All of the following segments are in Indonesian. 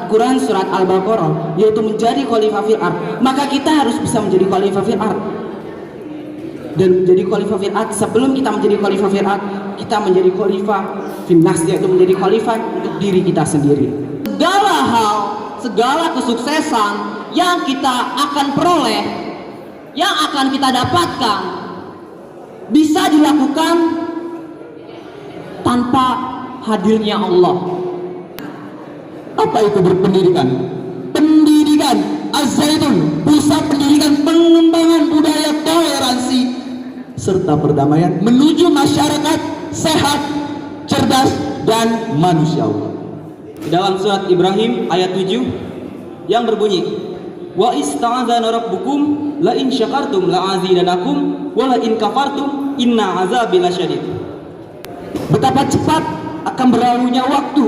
Al-Quran surat Al-Baqarah, yaitu menjadi khalifah fil ard, maka kita harus bisa menjadi khalifah fil ard. Dan menjadi khalifah fil ard, sebelum kita menjadi khalifah fil ard, kita menjadi khalifah fil nas, yaitu menjadi khalifah untuk diri kita sendiri. Segala hal, segala kesuksesan yang kita akan peroleh, yang akan kita dapatkan, bisa dilakukan tanpa hadirnya Allah. Apa itu berpendidikan? Pendidikan Az-Zaitun, pusat pendidikan pengembangan budaya toleransi serta perdamaian menuju masyarakat sehat, cerdas, dan manusiawi. Di dalam surat Ibrahim ayat 7 yang berbunyi, wa ista'adzana rabbukum la in syakartum la azidanakum wa la in kafartum inna azabi lasyadid. Betapa cepat akan berlalunya waktu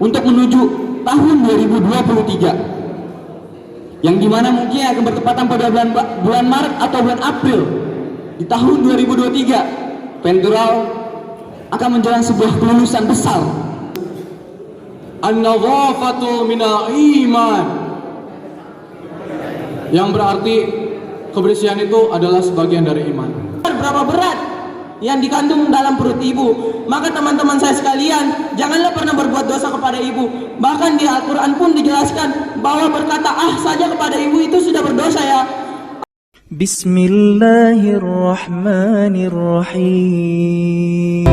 untuk menuju tahun 2023, yang dimana mungkin akan bertepatan pada bulan Maret atau bulan April di tahun 2023. Pentural akan menjalani sebuah kelulusan besar. An-nadhafatu minal iman, yang berarti kebersihan itu adalah sebagian dari iman. Berapa berat yang dikandung dalam perut ibu, maka teman-teman saya sekalian, janganlah pernah berbuat dosa kepada ibu. Bahkan di Al-Quran pun dijelaskan bahwa berkata ah saja kepada ibu itu sudah berdosa ya. Bismillahirrahmanirrahim.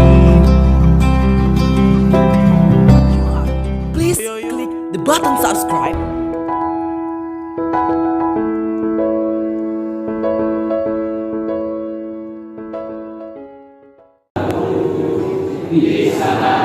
Please click the button subscribe. Di sana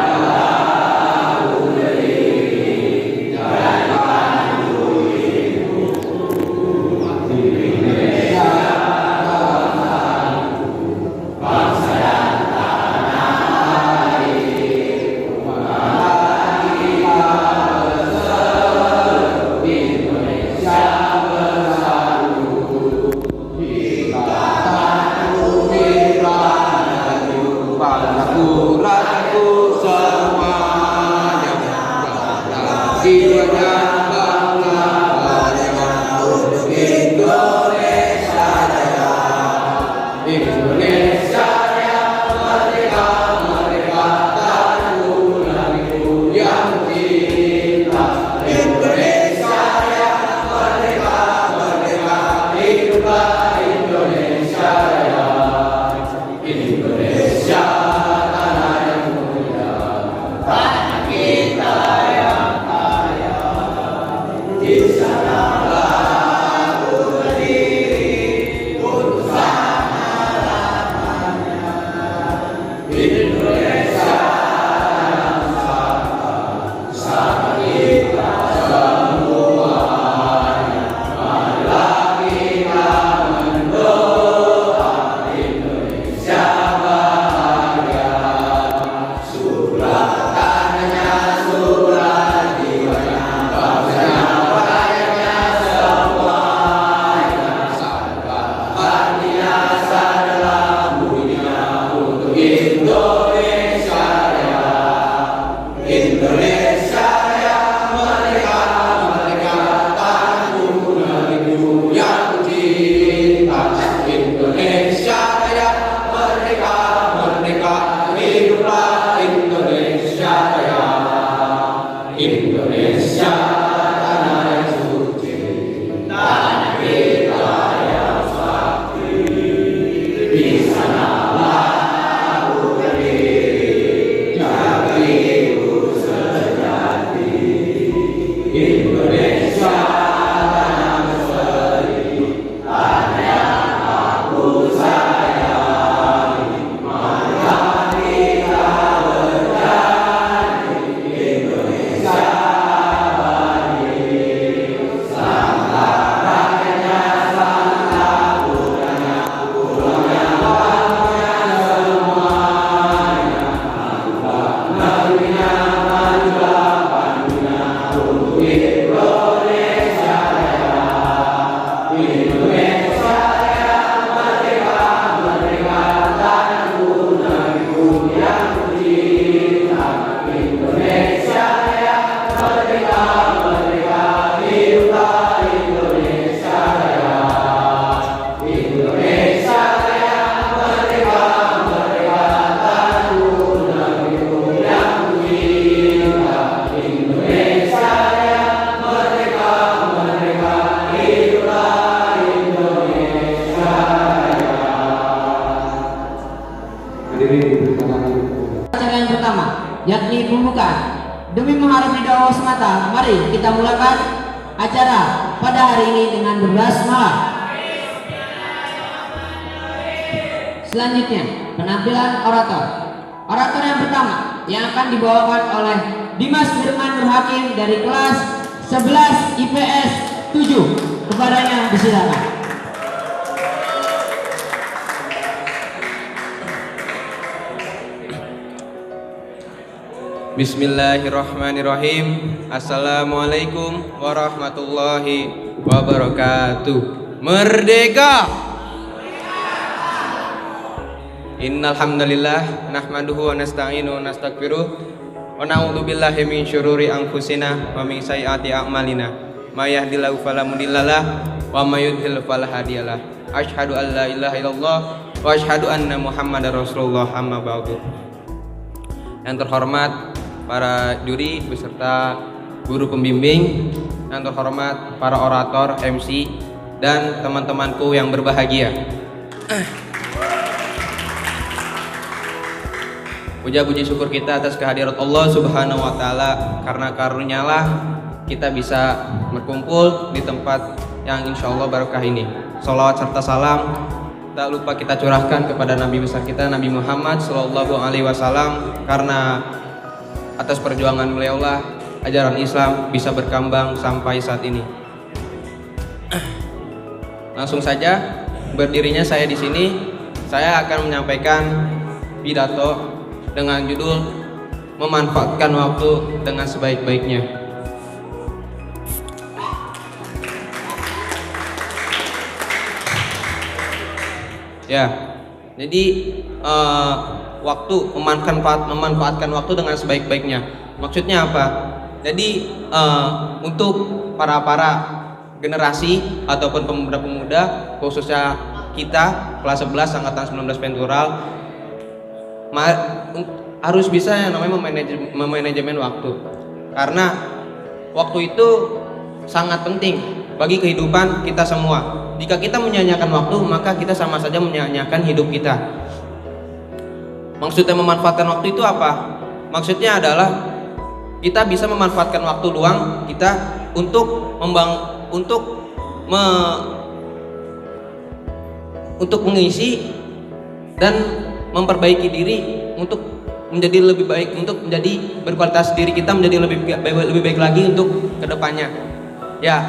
Bukan. Demi mengharap ridha Allah semata, mari kita mulakan acara pada hari ini dengan berbasmalah. Selanjutnya, penampilan orator. Orator yang pertama yang akan dibawakan oleh Dimas Firman Nur Hakim dari kelas 11 IPS 7. Kepadanya disilakan. Bismillahirrahmanirrahim. Assalamualaikum warahmatullahi wabarakatuh. Merdeka! Innal hamdalillah nahmaduhu wa nasta'inu wa nastaghfiruh wa na'udzu billahi min syururi anfusina wa min sayyiati a'malina. May yahdihillahu fala mudhillalah wa may yudhlil fala hadiyalah. Asyhadu an la ilaha illallah wa asyhadu anna Muhammadar Rasulullah amma ba'du. Yang terhormat para juri beserta guru pembimbing, yang terhormat para orator, MC, dan teman-temanku yang berbahagia. Puja-puji syukur kita atas kehadirat Allah Subhanahu wa Ta'ala, karena karunialah kita bisa berkumpul di tempat yang insya Allah barokah ini. Sholawat serta salam tak lupa kita curahkan kepada Nabi besar kita, Nabi Muhammad Sallallahu Alaihi Wasallam, karena atas perjuangan beliaulah ajaran Islam bisa berkembang sampai saat ini. Langsung saja, berdirinya saya di sini, saya akan menyampaikan pidato dengan judul memanfaatkan waktu dengan sebaik-baiknya. Ya, jadi waktu memanfaatkan waktu dengan sebaik-baiknya. Maksudnya apa? Jadi untuk para generasi ataupun pemuda-pemuda, khususnya kita kelas 11 angkatan 19 Pentural, harus bisa yang namanya memanajemen waktu. Karena waktu itu sangat penting bagi kehidupan kita semua. Jika kita menyia-nyiakan waktu, maka kita sama saja menyia-nyiakan hidup kita. Maksudnya memanfaatkan waktu itu apa? Maksudnya adalah kita bisa memanfaatkan waktu luang kita untuk mengisi dan memperbaiki diri untuk menjadi lebih baik, untuk menjadi berkualitas diri kita menjadi lebih baik lagi untuk kedepannya. Ya,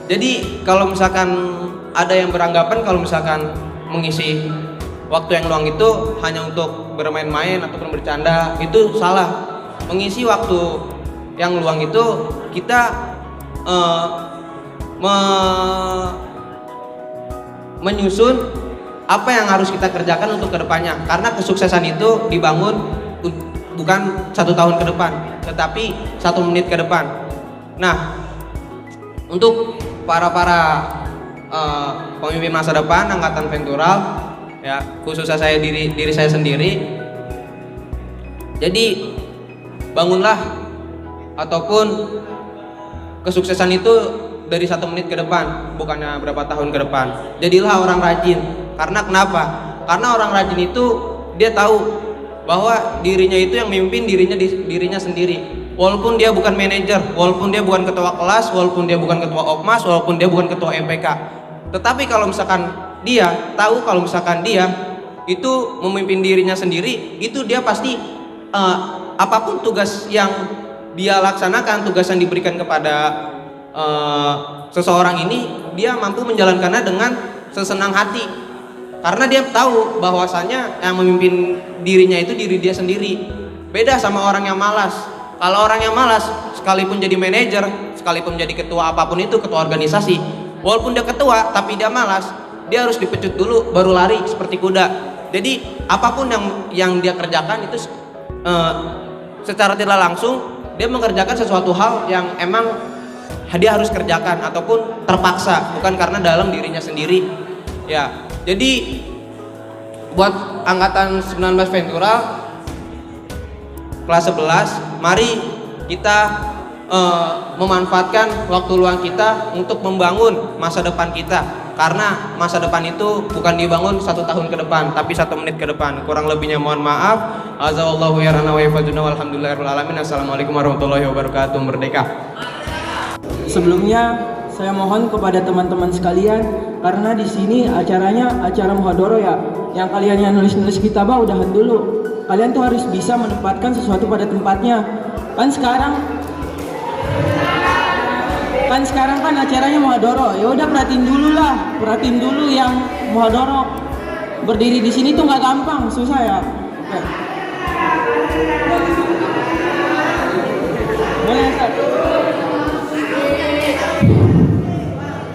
jadi kalau misalkan ada yang beranggapan kalau misalkan mengisi waktu yang luang itu hanya untuk bermain-main ataupun bercanda, itu salah. Mengisi waktu yang luang itu kita menyusun apa yang harus kita kerjakan untuk kedepannya. Karena kesuksesan itu dibangun bukan 1 tahun ke depan, tetapi 1 menit ke depan. Nah, untuk para pemimpin masa depan angkatan Pentural, ya khususnya saya diri saya sendiri, jadi bangunlah ataupun kesuksesan itu dari 1 menit ke depan, bukannya berapa tahun ke depan. Jadilah orang rajin. Karena kenapa? Karena orang rajin itu dia tahu bahwa dirinya itu yang memimpin dirinya sendiri. Walaupun dia bukan manajer, walaupun dia bukan ketua kelas, walaupun dia bukan ketua OPMAS, walaupun dia bukan ketua MPK. Tetapi kalau misalkan dia tahu kalau misalkan dia itu memimpin dirinya sendiri, itu dia pasti apapun tugas yang dia laksanakan, tugas yang diberikan kepada seseorang ini, dia mampu menjalankannya dengan sesenang hati. Karena dia tahu bahwasanya yang memimpin dirinya itu diri dia sendiri. Beda sama orang yang malas. Kalau orang yang malas, sekalipun jadi manajer, sekalipun jadi ketua apapun itu, ketua organisasi, walaupun dia ketua tapi dia malas, dia harus dipecut dulu baru lari seperti kuda. Jadi apapun yang dia kerjakan itu secara tidak langsung dia mengerjakan sesuatu hal yang emang dia harus kerjakan ataupun terpaksa, bukan karena dalam dirinya sendiri. Ya, jadi buat angkatan 19 Pentural kelas 11, mari kita memanfaatkan waktu luang kita untuk membangun masa depan kita. karena masa depan itu bukan dibangun 1 tahun ke depan, tapi 1 menit ke depan. Kurang lebihnya mohon maaf. Azallahu yarana wa yafaduna walhamdulillahirabbil alamin. Assalamualaikum warahmatullahi wabarakatuh. Merdeka. Sebelumnya saya mohon kepada teman-teman sekalian, karena di sini acaranya acara muhadharah ya, yang kalian yang nulis-nulis kitabah udahan dulu. Kalian tuh harus bisa menempatkan sesuatu pada tempatnya. Kan sekarang kan acaranya muhadharah. Ya udah perhatiin dulu yang muhadharah. Berdiri di sini tuh nggak gampang, susah ya. Oke. Boleh, Ustaz?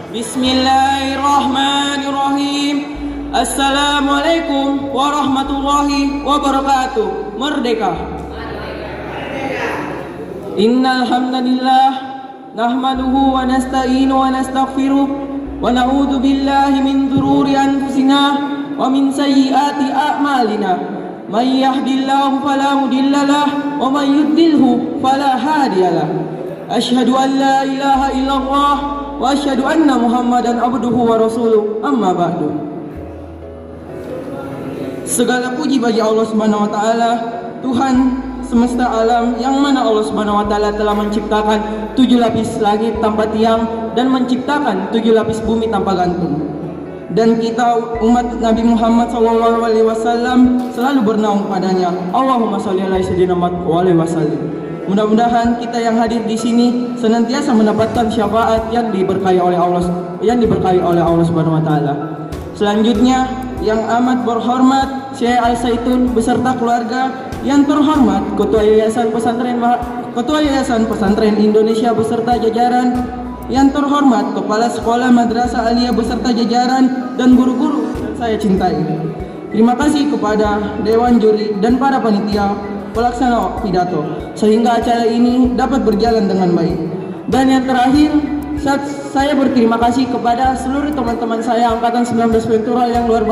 Bismillahirrahmanirrahim. Assalamualaikum warahmatullahi wabarakatuh. Merdeka. Innal hamdalillah nahmaduhu wa nasta'inu wa nastaghfiruh wa na'udzu billahi min dhururi anfusina wa min sayyiati a'malina. May yahdihillahu fala mudhillalah wa may yudlilhu fala hadiyalah. Asyhadu an la ilaha illallah wa asyhadu anna Muhammadan abduhu wa rasuluh. Amma ba'du. Segala puji bagi Allah Subhanahu wa taala, Tuhan semesta alam, yang mana Allah Subhanahu wa taala telah menciptakan 7 lapis langit tanpa tiang dan menciptakan 7 lapis bumi tanpa gantung. Dan kita umat Nabi Muhammad SAW selalu bernaung padanya. Allahumma sholli ala sayyidina Muhammad wa alihi wasallam. Mudah-mudahan kita yang hadir di sini senantiasa mendapatkan syafaat yang diberkahi oleh Allah Subhanahu wa taala. Selanjutnya, yang amat berhormat Syekh Al-Zaitun beserta keluarga, yang terhormat Ketua Yayasan Pesantren Indonesia beserta jajaran, yang terhormat Kepala Sekolah Madrasah Aliyah beserta jajaran, dan guru-guru yang saya cintai. Terima kasih kepada Dewan Juri dan para panitia pelaksana pidato sehingga acara ini dapat berjalan dengan baik. Dan yang terakhir, saya berterima kasih kepada seluruh teman-teman saya angkatan 19 Ventura yang luar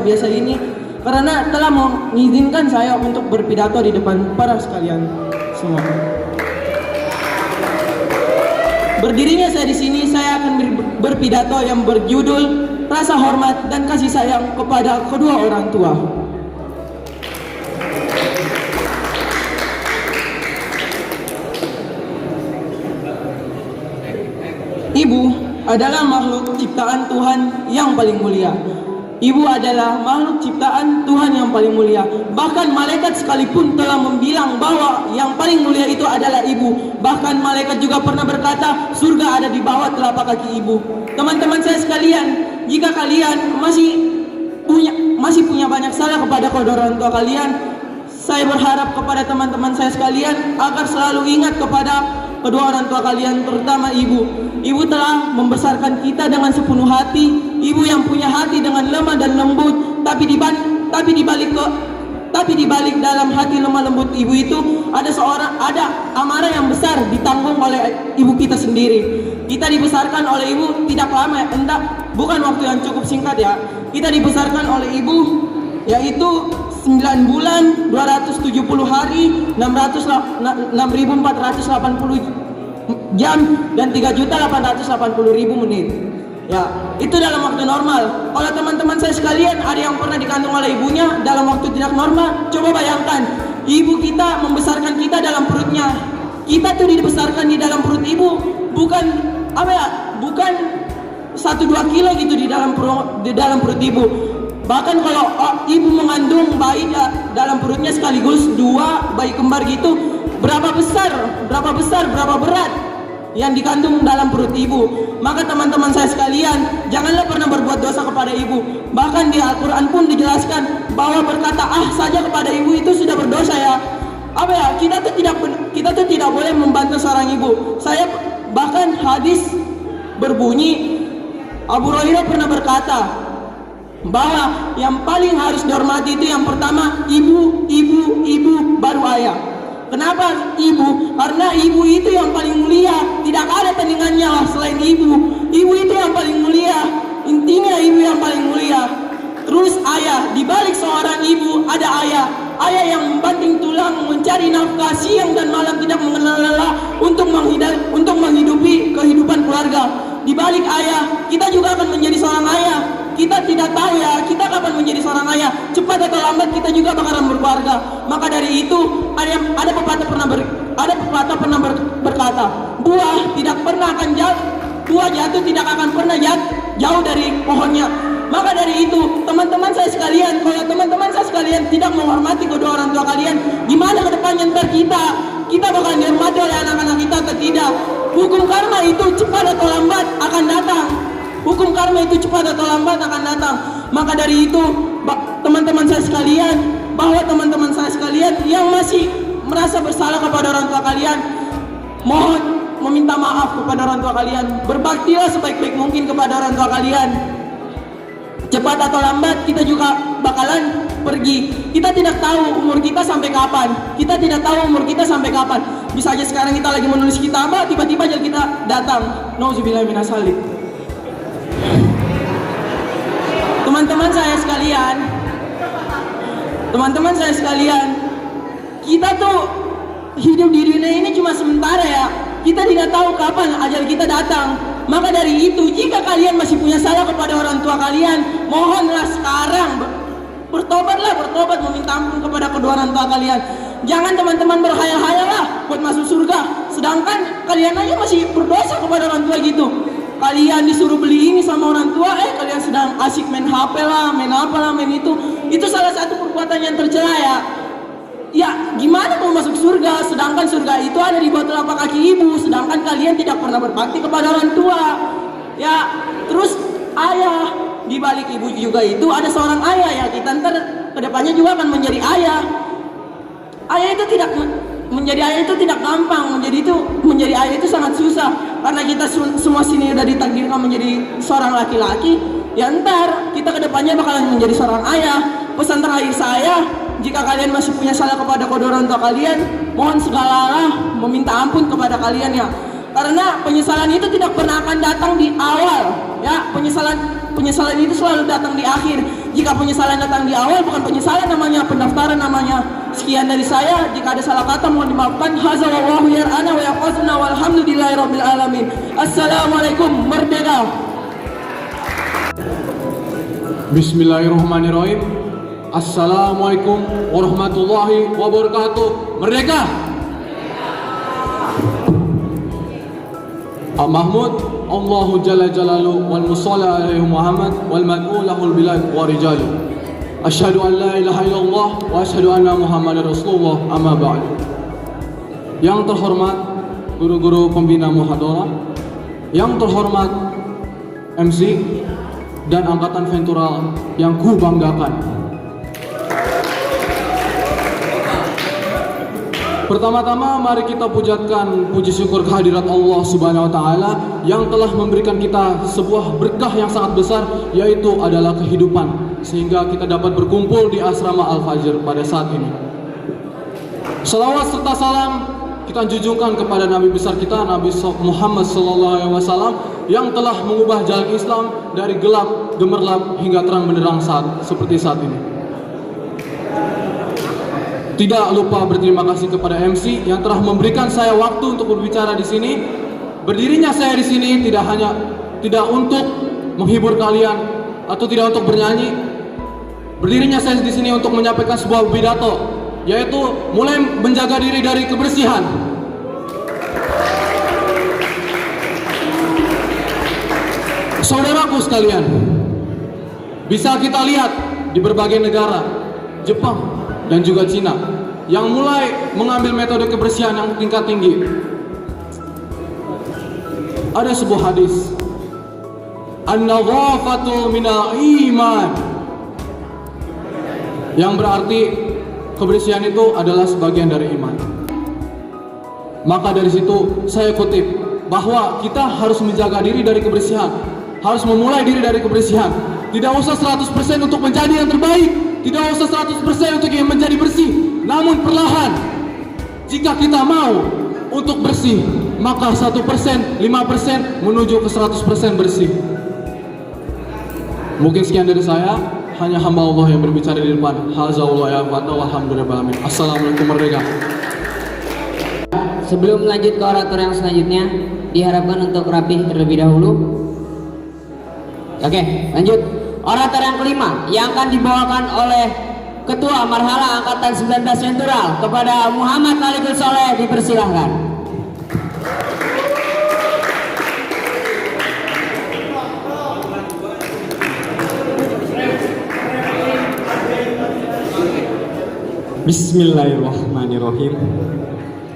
biasa ini karena telah mengizinkan saya untuk berpidato di depan para sekalian semua. Berdirinya saya di sini, saya akan berpidato yang berjudul rasa hormat dan kasih sayang kepada kedua orang tua. Ibu adalah makhluk ciptaan Tuhan yang paling mulia. Ibu adalah makhluk ciptaan Tuhan yang paling mulia. Bahkan malaikat sekalipun telah membilang bahwa yang paling mulia itu adalah ibu. Bahkan malaikat juga pernah berkata, surga ada di bawah telapak kaki ibu. Teman-teman saya sekalian, jika kalian masih punya banyak salah kepada kedua orang tua kalian, saya berharap kepada teman-teman saya sekalian agar selalu ingat kepada kedua orang tua kalian, terutama ibu. Ibu telah membesarkan kita dengan sepenuh hati. Ibu yang punya hati dengan lemah dan lembut, tapi di balik dalam hati lemah lembut ibu itu ada amarah yang besar ditanggung oleh ibu kita sendiri. Kita dibesarkan oleh ibu tidak lama, bukan waktu yang cukup singkat ya. Kita dibesarkan oleh ibu yaitu 9 bulan, 270 hari, 6.480 jam, dan 3.880.000 menit. Ya, itu dalam waktu normal. Kalau teman-teman saya sekalian ada yang pernah dikandung oleh ibunya dalam waktu tidak normal, coba bayangkan, ibu kita membesarkan kita dalam perutnya. Kita tuh dibesarkan di dalam perut ibu, bukan 1-2 kilo gitu di dalam perut ibu. Bahkan kalau ibu mengandung bayi dalam perutnya sekaligus 2 bayi kembar gitu, berapa besar, berapa berat yang dikandung dalam perut ibu. Maka teman-teman saya sekalian, janganlah pernah berbuat dosa kepada ibu. Bahkan di Al-Quran pun dijelaskan bahwa berkata saja kepada ibu itu sudah berdosa ya. Kita tuh tidak boleh membantu seorang ibu. Bahkan hadis berbunyi, Abu Hurairah pernah berkata bahwa yang paling harus dihormati itu yang pertama ibu, baru ayah. Kenapa ibu? Karena ibu itu yang paling mulia. Tidak ada tandingannya lah selain ibu. Ibu itu yang paling mulia. Intinya ibu yang paling mulia. Terus ayah. Di balik seorang ibu ada ayah. Ayah yang membanting tulang mencari nafkah siang dan malam, tidak mengenal lelah untuk menghidupi kehidupan keluarga. di balik ayah, kita juga akan menjadi seorang ayah. Kita tidak tahu ya, kita kapan menjadi seorang ayah. Cepat atau lambat kita juga bakalan berkeluarga. Maka dari itu, ada pepatah pernah berkata, buah jatuh tidak akan pernah jauh dari pohonnya. Maka dari itu, teman-teman saya sekalian, kalau teman-teman saya sekalian tidak menghormati kedua orang tua kalian, gimana ke depannya ntar kita bakalan dihormati oleh anak-anak kita atau tidak? Hukum karma itu cepat atau lambat akan datang. Hukum karma itu cepat atau lambat akan datang. Maka dari itu, teman-teman saya sekalian, bahwa teman-teman saya sekalian yang masih merasa bersalah kepada orang tua kalian, mohon meminta maaf kepada orang tua kalian. Berbaktilah sebaik-baik mungkin kepada orang tua kalian. Cepat atau lambat kita juga bakalan pergi. Kita tidak tahu umur kita sampai kapan. Bisa aja sekarang kita lagi menulis kitabah, tiba-tiba aja kita datang. Nauzubillahi minas dzalik. Teman-teman saya sekalian, kita tuh hidup di dunia ini cuma sementara ya. Kita tidak tahu kapan ajal kita datang. Maka dari itu, jika kalian masih punya salah kepada orang tua kalian, mohonlah sekarang bertobat, meminta ampun kepada kedua orang tua kalian. Jangan teman-teman berhayal-hayal lah buat masuk surga, sedangkan kalian aja masih berdosa kepada orang tua gitu. Kalian disuruh beli ini sama orang tua, kalian sedang asik main HP lah, main itu. Itu salah satu perbuatan yang tercela ya. Ya, gimana mau masuk surga, sedangkan surga itu ada di bawah telapak kaki ibu, sedangkan kalian tidak pernah berbakti kepada orang tua. Ya, terus ayah, di balik ibu juga itu ada seorang ayah ya. Kita ntar kedepannya juga akan menjadi ayah. Menjadi ayah itu tidak gampang, menjadi ayah itu sangat susah. Karena kita semua sini udah ditakdirkan menjadi seorang laki-laki, ya ntar kita kedepannya bakalan menjadi seorang ayah. Pesan terakhir saya, jika kalian masih punya salah kepada kedua orang tua kalian, mohon segalalah meminta ampun kepada kalian ya. Karena penyesalan itu tidak pernah akan datang di awal ya. Penyesalan itu selalu datang di akhir. Jika penyesalan datang di awal, bukan penyesalan namanya, pendaftaran namanya. Sekian dari saya, jika ada salah kata mohon dimaafkan. Hadza wallahu yar'ana wa yaqazna walhamdulillahirabbil alamin. Assalamualaikum, merdeka. Bismillahirrahmanirrahim. Assalamualaikum warahmatullahi wabarakatuh. Merdeka! Mahmud Allahu Jalla Jalalu wal musalla alaihi Muhammad wal mad'u lahul bilad wa rijalu. Asyhadu an la ilaha illallah wa asyhadu anna Muhammadar Rasulullah, amma ba'd. Yang terhormat guru-guru pembina muhadharah, yang terhormat MC dan angkatan Ventura yang ku banggakan. Pertama-tama mari kita pujikan puji syukur kehadirat Allah Subhanahu wa taala yang telah memberikan kita sebuah berkah yang sangat besar, yaitu adalah kehidupan, sehingga kita dapat berkumpul di asrama Al-Fajr pada saat ini. Salawat serta salam kita junjungkan kepada Nabi besar kita, Nabi Muhammad SAW, yang telah mengubah jalan Islam dari gelap gemerlap hingga terang benderang seperti saat ini. Tidak lupa berterima kasih kepada MC yang telah memberikan saya waktu untuk berbicara di sini. Berdirinya saya di sini tidak untuk menghibur kalian atau tidak untuk bernyanyi. Berdirinya saya di sini untuk menyampaikan sebuah pidato, yaitu mulai menjaga diri dari kebersihan. Saudaraku sekalian, bisa kita lihat di berbagai negara, Jepang dan juga Cina, yang mulai mengambil metode kebersihan yang tingkat tinggi. Ada sebuah hadis, an-nadhafatu minal iman, yang berarti kebersihan itu adalah sebagian dari iman. Maka dari situ saya kutip bahwa kita harus menjaga diri dari kebersihan, harus memulai diri dari kebersihan. Tidak usah 100% untuk menjadi yang terbaik, tidak usah 100% untuk yang menjadi bersih, namun perlahan. Jika kita mau untuk bersih, maka 1%, 5% menuju ke 100% bersih. Mungkin sekian dari saya, hanya hamba Allah yang berbicara di depan. Alhamdulillah, merdeka. sebelum lanjut ke orator yang selanjutnya, diharapkan untuk rapih terlebih dahulu. Oke, lanjut. Orator yang kelima yang akan dibawakan oleh Ketua Marhala Angkatan 19 Ventural kepada Muhammad Malikul Soleh, dipersilahkan. Bismillahirrahmanirrahim.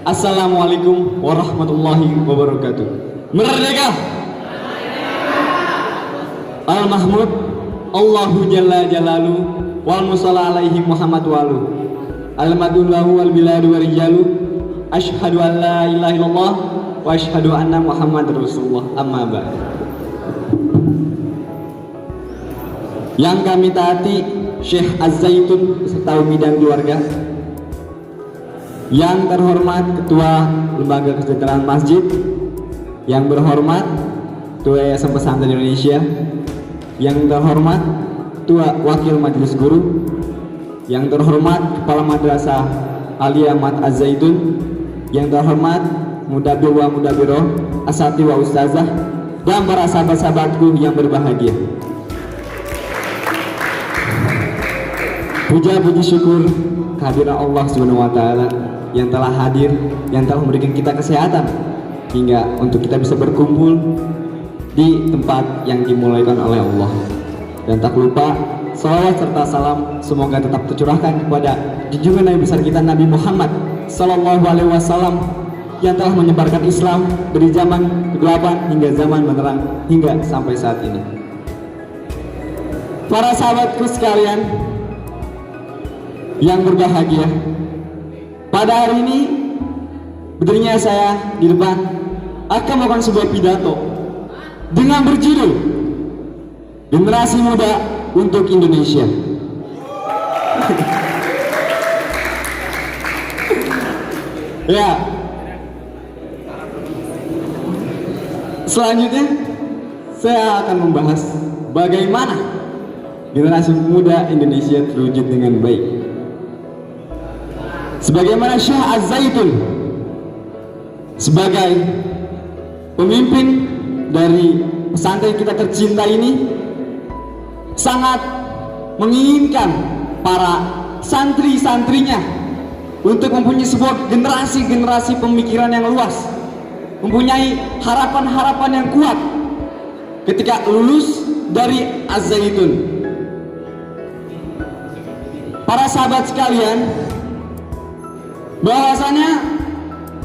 Assalamualaikum warahmatullahi wabarakatuh. Merdeka! Al-Mahmud Allahu Jalla Jalalu wal musalla alaihi Muhammad walu al-madullahu wal biladu wal rijalu asyhadu an la ilaha illallah wa asyhadu anna Muhammad Rasulullah, amma ba'd. Yang kami taati Syekh Az-Zaitun beserta umi dan keluarga, yang terhormat Ketua Lembaga Kesejahteraan Masjid, yang berhormat Ketua Yayasan Pesantren Indonesia, yang terhormat Ketua Wakil Majelis Guru, yang terhormat Kepala Madrasah Aliyah Mat Az-Zaitun, yang terhormat Mudabir wa Mudabiroh, Asati wa Ustazah, dan para sahabat-sahabatku yang berbahagia. Puja puji syukur kehadiran Allah Subhanahu wa taala yang telah hadir, yang telah memberikan kita kesehatan hingga untuk kita bisa berkumpul di tempat yang dimulaikan oleh Allah. Dan tak lupa salawat serta salam semoga tetap tercurahkan kepada junjungan Nabi besar kita Nabi Muhammad sallallahu alaihi wasallam yang telah menyebarkan Islam dari zaman kegelapan hingga zaman menerang hingga sampai saat ini. Para sahabatku sekalian yang berbahagia, pada hari ini berdirinya saya di depan akan melakukan sebuah pidato dengan berjudul Generasi Muda untuk Indonesia. Ya, selanjutnya saya akan membahas bagaimana generasi muda Indonesia terwujud dengan baik. Sebagaimana Syekh Az-Zaitun sebagai pemimpin dari pesantren kita tercinta ini sangat menginginkan para santri-santrinya untuk mempunyai sebuah generasi pemikiran yang luas, mempunyai harapan-harapan yang kuat ketika lulus dari Az-Zaitun. Para sahabat sekalian, bahwasanya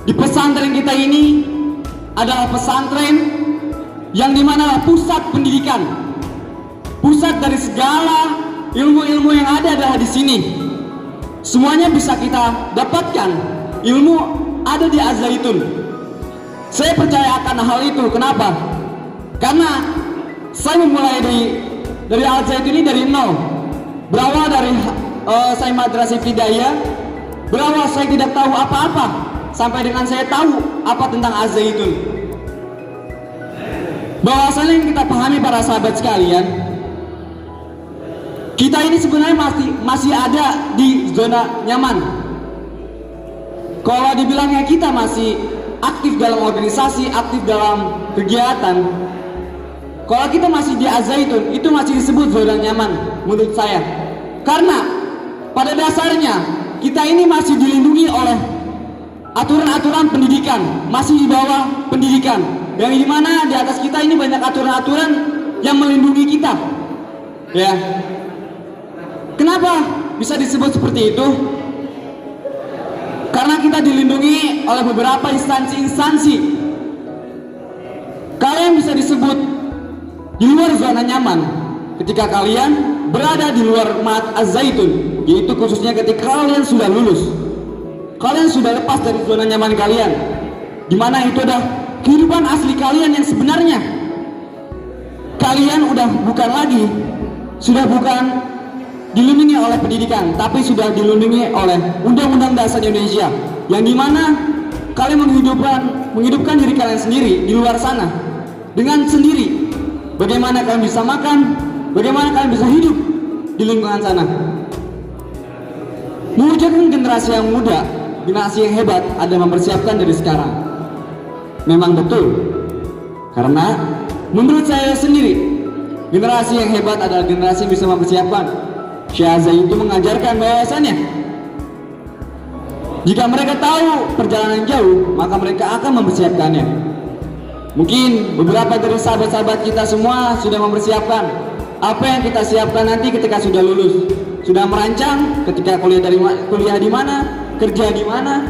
di pesantren kita ini adalah pesantren yang dimana pusat pendidikan, pusat dari segala ilmu-ilmu yang ada adalah di sini. Semuanya bisa kita dapatkan, ilmu ada di Az-Zaitun. Saya percaya akan hal itu. Kenapa? Karena saya memulai dari Az-Zaitun ini dari nol. Berawal dari saya madrasah ibtidaiyah, berawal saya tidak tahu apa-apa sampai dengan saya tahu apa tentang Az-Zaitun. Bahwasanya yang kita pahami para sahabat sekalian, kita ini sebenarnya masih ada di zona nyaman. Kalau dibilangnya kita masih aktif dalam organisasi, aktif dalam kegiatan, kalau kita masih di Az-Zaitun, itu masih disebut zona nyaman menurut saya. Karena pada dasarnya kita ini masih dilindungi oleh aturan-aturan pendidikan, masih di bawah pendidikan, yang dimana di atas kita ini banyak aturan-aturan yang melindungi kita. Ya, kenapa bisa disebut seperti itu? Karena kita dilindungi oleh beberapa instansi-instansi. Kalian bisa disebut di luar zona nyaman ketika kalian berada di luar Mat Az-Zaitun, yaitu khususnya ketika kalian sudah lulus, kalian sudah lepas dari zona nyaman kalian, dimana itu adalah kehidupan asli kalian yang sebenarnya. Kalian sudah bukan dilindungi oleh pendidikan, tapi sudah dilindungi oleh Undang-Undang Dasar Indonesia, yang dimana kalian menghidupkan diri kalian sendiri di luar sana dengan sendiri. Bagaimana kalian bisa makan, bagaimana kalian bisa hidup di lingkungan sana. Mewujudkan generasi yang muda generasi yang hebat ada mempersiapkan dari sekarang. Memang betul. Karena menurut saya sendiri, generasi yang hebat adalah generasi yang bisa mempersiapkan. Syekh Az-Zaitun mengajarkan bahwasannya jika mereka tahu perjalanan jauh, maka mereka akan mempersiapkannya. Mungkin beberapa dari sahabat-sahabat kita semua sudah mempersiapkan apa yang kita siapkan nanti ketika sudah lulus, sudah merancang ketika kuliah di mana, kerja di mana,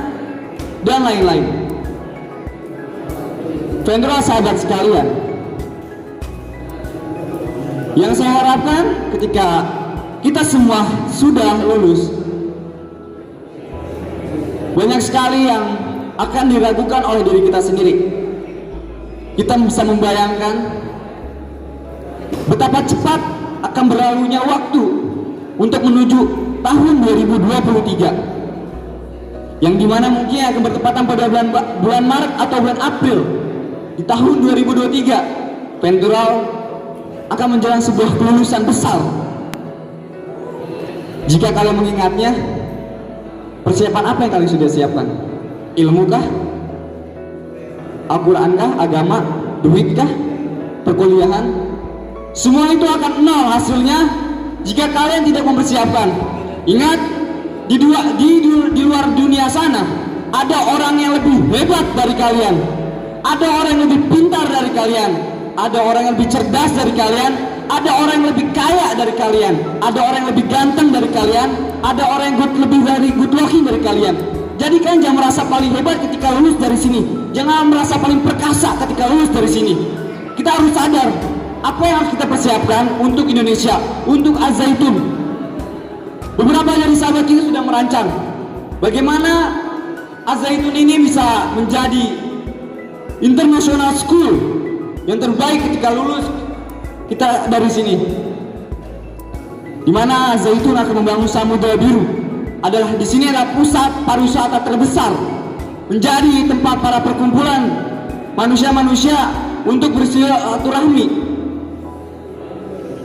dan lain-lain. Vendor sahabat sekalian, yang saya harapkan ketika kita semua sudah lulus, banyak sekali yang akan diragukan oleh diri kita sendiri. Kita bisa membayangkan betapa cepat akan berlalunya waktu untuk menuju tahun 2023, yang dimana mungkin akan bertepatan pada bulan Maret atau bulan April di tahun 2023. Ventural akan menjalani sebuah kelulusan besar. Jika kalian mengingatnya, persiapan apa yang kalian sudah siapkan? Ilmu kah? Al-Quran kah? Agama? Duit kah? Perkuliahan? Semua itu akan nol hasilnya jika kalian tidak mempersiapkan. Ingat, di luar dunia sana ada orang yang lebih hebat dari kalian, ada orang yang lebih pintar dari kalian, ada orang yang lebih cerdas dari kalian, ada orang yang lebih kaya dari kalian, ada orang yang lebih ganteng dari kalian, ada orang yang lebih good looking dari kalian. Jadi kalian jangan merasa paling hebat ketika lulus dari sini, jangan merasa paling perkasa ketika lulus dari sini. Kita harus sadar apa yang harus kita persiapkan untuk Indonesia, untuk Az-Zaitun. Beberapa dari sahabat kita sudah merancang bagaimana Az-Zaitun ini bisa menjadi international school yang terbaik ketika lulus kita dari sini, di mana Az-Zaitun akan membangun Samudra Biru. Di sini adalah pusat pariwisata terbesar, menjadi tempat para perkumpulan manusia-manusia untuk bersilaturahmi.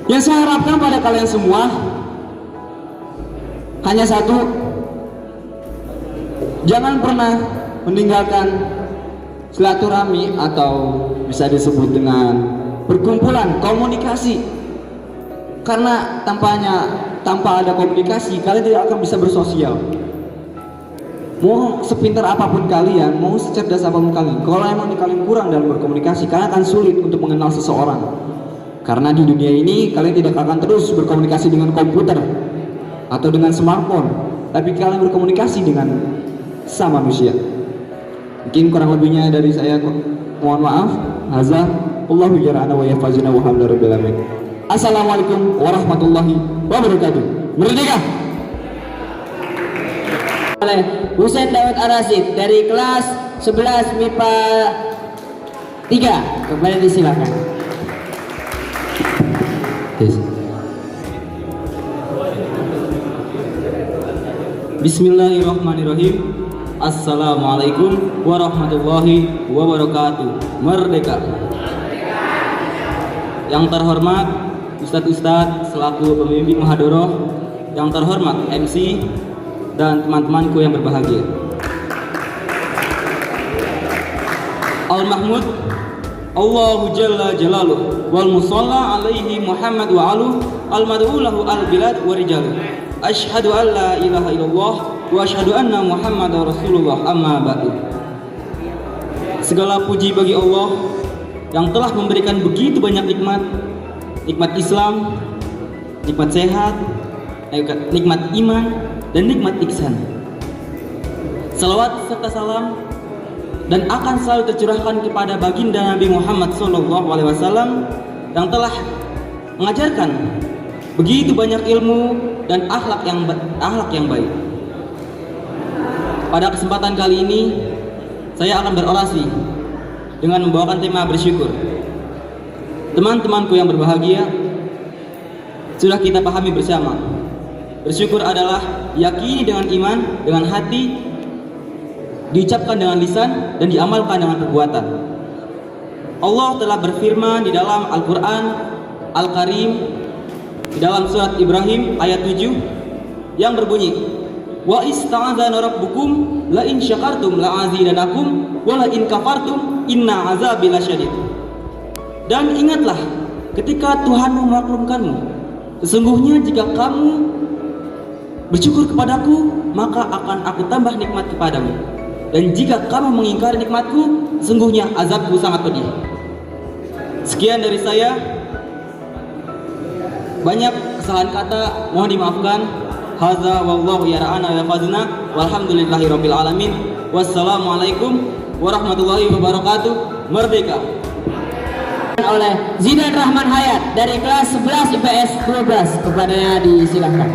Yang saya harapkan pada kalian semua hanya satu: jangan pernah meninggalkan silaturahmi atau bisa disebut dengan perkumpulan komunikasi. Karena tanpa ada komunikasi, kalian tidak akan bisa bersosial. Mau sepintar apapun kalian, mau secerdas apapun kalian, kalau emang kalian kurang dalam berkomunikasi, kalian akan sulit untuk mengenal seseorang. Karena di dunia ini kalian tidak akan terus berkomunikasi dengan komputer atau dengan smartphone, tapi kalian berkomunikasi dengan sama manusia. Mungkin kurang lebihnya dari saya, mohon maaf. Hazza Allahu yara'ana wa yafazuna wa hamdulillah. Assalamualaikum warahmatullahi wabarakatuh. Merdeka! Oleh Husain Dawud Ar-Rasyid dari kelas 11 MIPA 3. Kembali disilakan. Bismillahirrahmanirrahim. Assalamualaikum warahmatullahi wabarakatuh. Merdeka. Yang terhormat Ustadz selaku pembimbing muhadharah, yang terhormat MC dan teman-temanku yang berbahagia. Al-Mahmud Allahu Jalla Jalaluh wal musalla alaihi Muhammad wa alu al-mad'u lahu al-bilad wa rijalu. Asyhadu an la ilaha illallah wa asyhadu anna Muhammadar Rasulullah, amma ba'du. Segala puji bagi Allah yang telah memberikan begitu banyak nikmat Islam, nikmat sehat, nikmat iman, dan nikmat ihsan. Salawat serta salam dan akan selalu tercurahkan kepada baginda Nabi Muhammad SAW yang telah mengajarkan begitu banyak ilmu dan akhlak yang baik. Pada kesempatan kali ini saya akan berorasi dengan membawakan tema bersyukur. Teman-temanku yang berbahagia, sudah kita pahami bersama, bersyukur adalah yakini dengan iman, dengan hati, diucapkan dengan lisan, dan diamalkan dengan perbuatan. Allah telah berfirman di dalam Al-Quran Al-Karim, di dalam surat Ibrahim ayat 7 yang berbunyi, Wa ista'adzana rabbukum la in syakartum la azidanakum wa la in kafartum inna azabi lasyadid. Dan ingatlah ketika Tuhan memaklumkanmu, sesungguhnya jika kamu bersyukur kepadaku, maka akan aku tambah nikmat kepadamu. Dan jika kamu mengingkari nikmatku, sesungguhnya azabku sangat pedih. Sekian dari saya. Banyak kesalahan kata, mohon dimaafkan. Hadza wallahu yara'ana wa yafazna walhamdulillahi rabbil alamin. Wassalamualaikum warahmatullahi wabarakatuh. Merdeka. Oleh Zidan Rahman Hayat dari kelas 11 IPS 12. Kepadanya disilakan.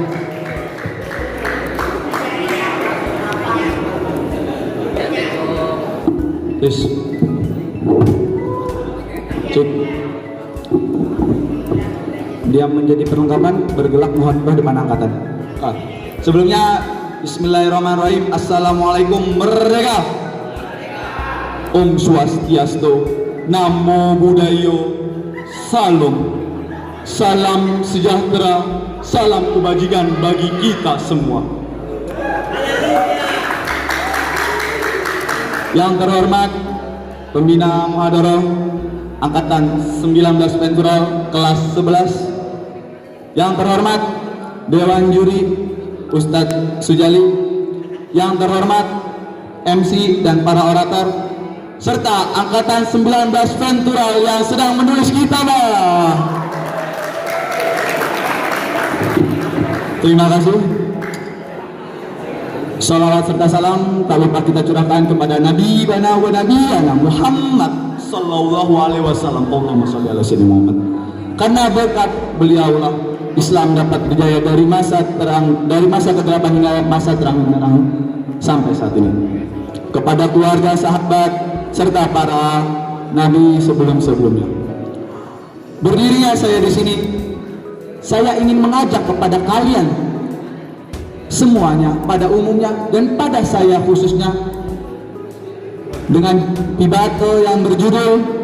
Yes. Cuk. Dia menjadi perlengkapan bergelak mohon doa depan angkatan. Sebelumnya bismillahirrahmanirrahim. Assalamualaikum merdeka. Om Swastiastu, Namo Buddhaya, Salam. Salam sejahtera, salam kebajikan bagi kita semua. Yang terhormat Pembina Muhadarah Angkatan 19 Pentural kelas 11. Yang terhormat Dewan Juri Ustadz Sujali. Yang terhormat MC dan para orator, serta Angkatan 19 Pentural yang sedang menulis kitabah. Terima kasih. Salawat serta salam tak lupa kita curahkan kepada Nabi wa Nabiyana Muhammad sallallahu alaihi wasallam. Allahumma shalli ala sayyidina Muhammad. Karena berkat beliaulah Islam dapat berjaya dari masa kegelapan hingga masa terang benderang sampai saat ini. Kepada keluarga, sahabat, serta para nabi sebelum-sebelumnya. Berdirinya saya di sini, saya ingin mengajak kepada kalian semuanya pada umumnya dan pada saya khususnya dengan pidato yang berjudul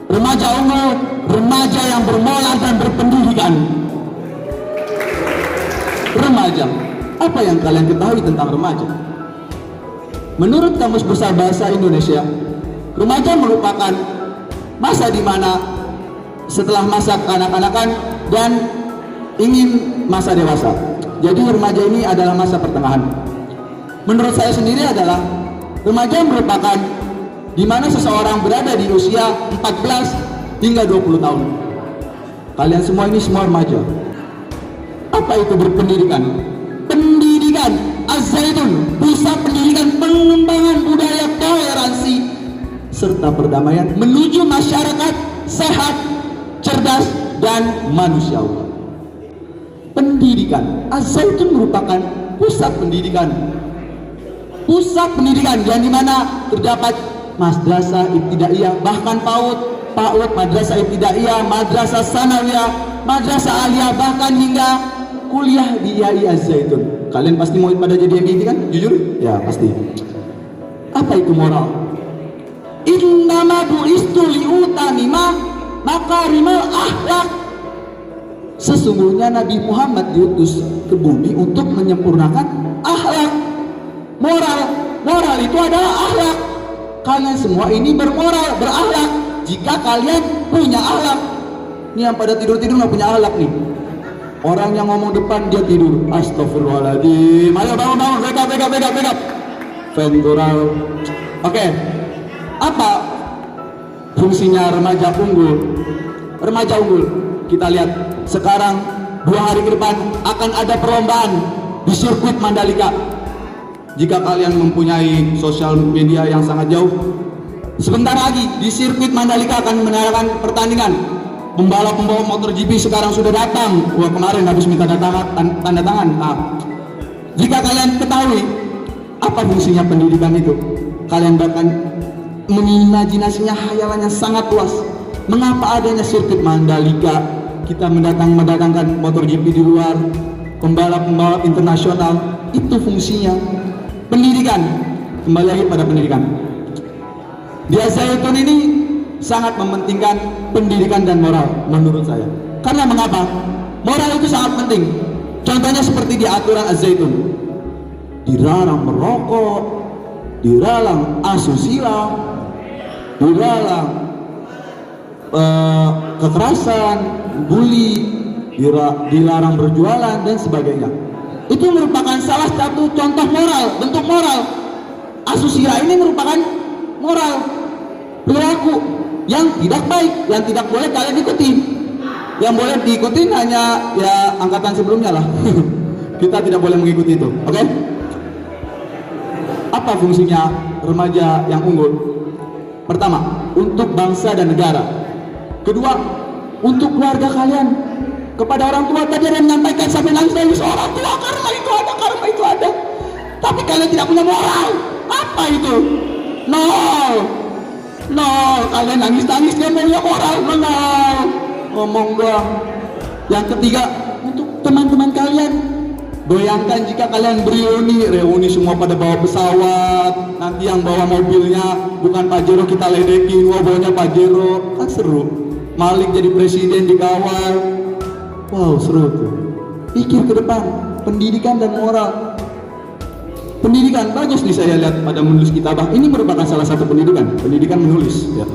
Remaja unggul, remaja yang bermoral dan berpendidikan. Remaja, apa yang kalian ketahui tentang remaja? Menurut Kamus Besar Bahasa Indonesia, remaja merupakan masa di mana setelah masa kekanak-kanakan dan ingin masa dewasa. Jadi remaja ini adalah masa pertengahan. Menurut saya sendiri adalah remaja merupakan di mana seseorang berada di usia 14 hingga 20 tahun. Kalian semua ini semua remaja. Apa itu berpendidikan? Pendidikan Az-Zaitun, pusat pendidikan pengembangan budaya toleransi serta perdamaian menuju masyarakat sehat, cerdas, dan manusiawi. Pendidikan Az-Zaitun merupakan pusat pendidikan yang dimana terdapat madrasah ibtidaiyah, bahkan PAUD, madrasah ibtidaiyah, madrasah sanawiyah, madrasah aliyah, bahkan hingga kuliah di IAI Az-Zaitun. Kalian pasti mau pada jadi MIT kan? Jujur? Ya pasti. Apa itu moral? Innama bu'istu liutamima makarimal akhlak. Sesungguhnya Nabi Muhammad diutus ke bumi untuk menyempurnakan akhlak. Moral itu adalah akhlak. Kalian semua ini bermoral, berakhlak. Jika kalian punya akhlak. Ini yang pada tidur-tidur nggak punya akhlak nih. Orang yang ngomong depan dia tidur. Astagfirullahaladzim. Ayo bangun, wake up. Ventural. Oke. Apa fungsinya remaja unggul? Remaja unggul, kita lihat sekarang 2 hari ke depan akan ada perlombaan di sirkuit Mandalika. Jika kalian mempunyai sosial media yang sangat jauh, sebentar lagi di sirkuit Mandalika akan mengadakan pertandingan. Pembalap-pembalap motor GP sekarang sudah datang. Wah, kemarin habis minta tanda tangan. Jika kalian ketahui apa fungsinya pendidikan itu, kalian bahkan mengimajinasinya, hayalannya sangat luas. Mengapa adanya sirkuit Mandalika? Kita mendatangkan motor GP di luar, pembalap-pembalap internasional. Itu fungsinya pendidikan. Kembali lagi pada pendidikan. Di Az-Zaitun ini sangat mementingkan pendidikan dan moral menurut saya. Karena mengapa? Moral itu sangat penting. Contohnya seperti di aturan Az-Zaitun, dilarang merokok, dilarang asusila, dilarang kekerasan, bully, dilarang berjualan dan sebagainya. Itu merupakan salah satu contoh moral, bentuk moral. Asusila ini merupakan moral, perilaku yang tidak baik, yang tidak boleh kalian ikuti. Yang boleh diikuti hanya ya angkatan sebelumnya lah. Kita tidak boleh mengikuti itu, oke? Apa fungsinya remaja yang unggul? Pertama, untuk bangsa dan negara. Kedua, untuk keluarga kalian. Kepada orang tua tadi ada yang menyampaikan sampai nangis orang tua, karma itu ada. Tapi kalian tidak punya moral. Apa itu? Nol. Kalian nangis dia punya moral. Nol. Ngomong doang. Yang ketiga, untuk teman-teman kalian. Bayangkan jika kalian reuni semua pada bawa pesawat, nanti yang bawa mobilnya bukan Pajero kita ledekin, bawanya Pajero, kan seru. Malik jadi presiden dikawal, wow seru tuh. Pikir ke depan, pendidikan dan moral. Pendidikan bagus nih saya lihat pada menulis kitabah. Ini merupakan salah satu pendidikan menulis ya.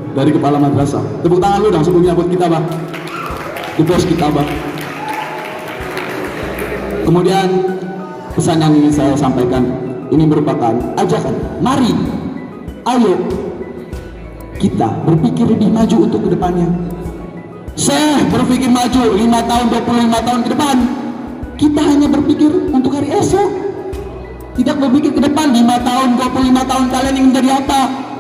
Dari kepala madrasah. Tepuk tangan lu dong sebelumnya buat kitabah. Di pos kitabah. Kemudian pesan yang ingin saya sampaikan ini merupakan ajakan. Mari, ayo kita berpikir lebih maju untuk kedepannya. Saya berpikir maju 5 tahun, 25 tahun ke depan. Kita hanya berpikir untuk hari esok. Tidak berpikir ke depan 5 tahun, 25 tahun kalian ingin jadi apa?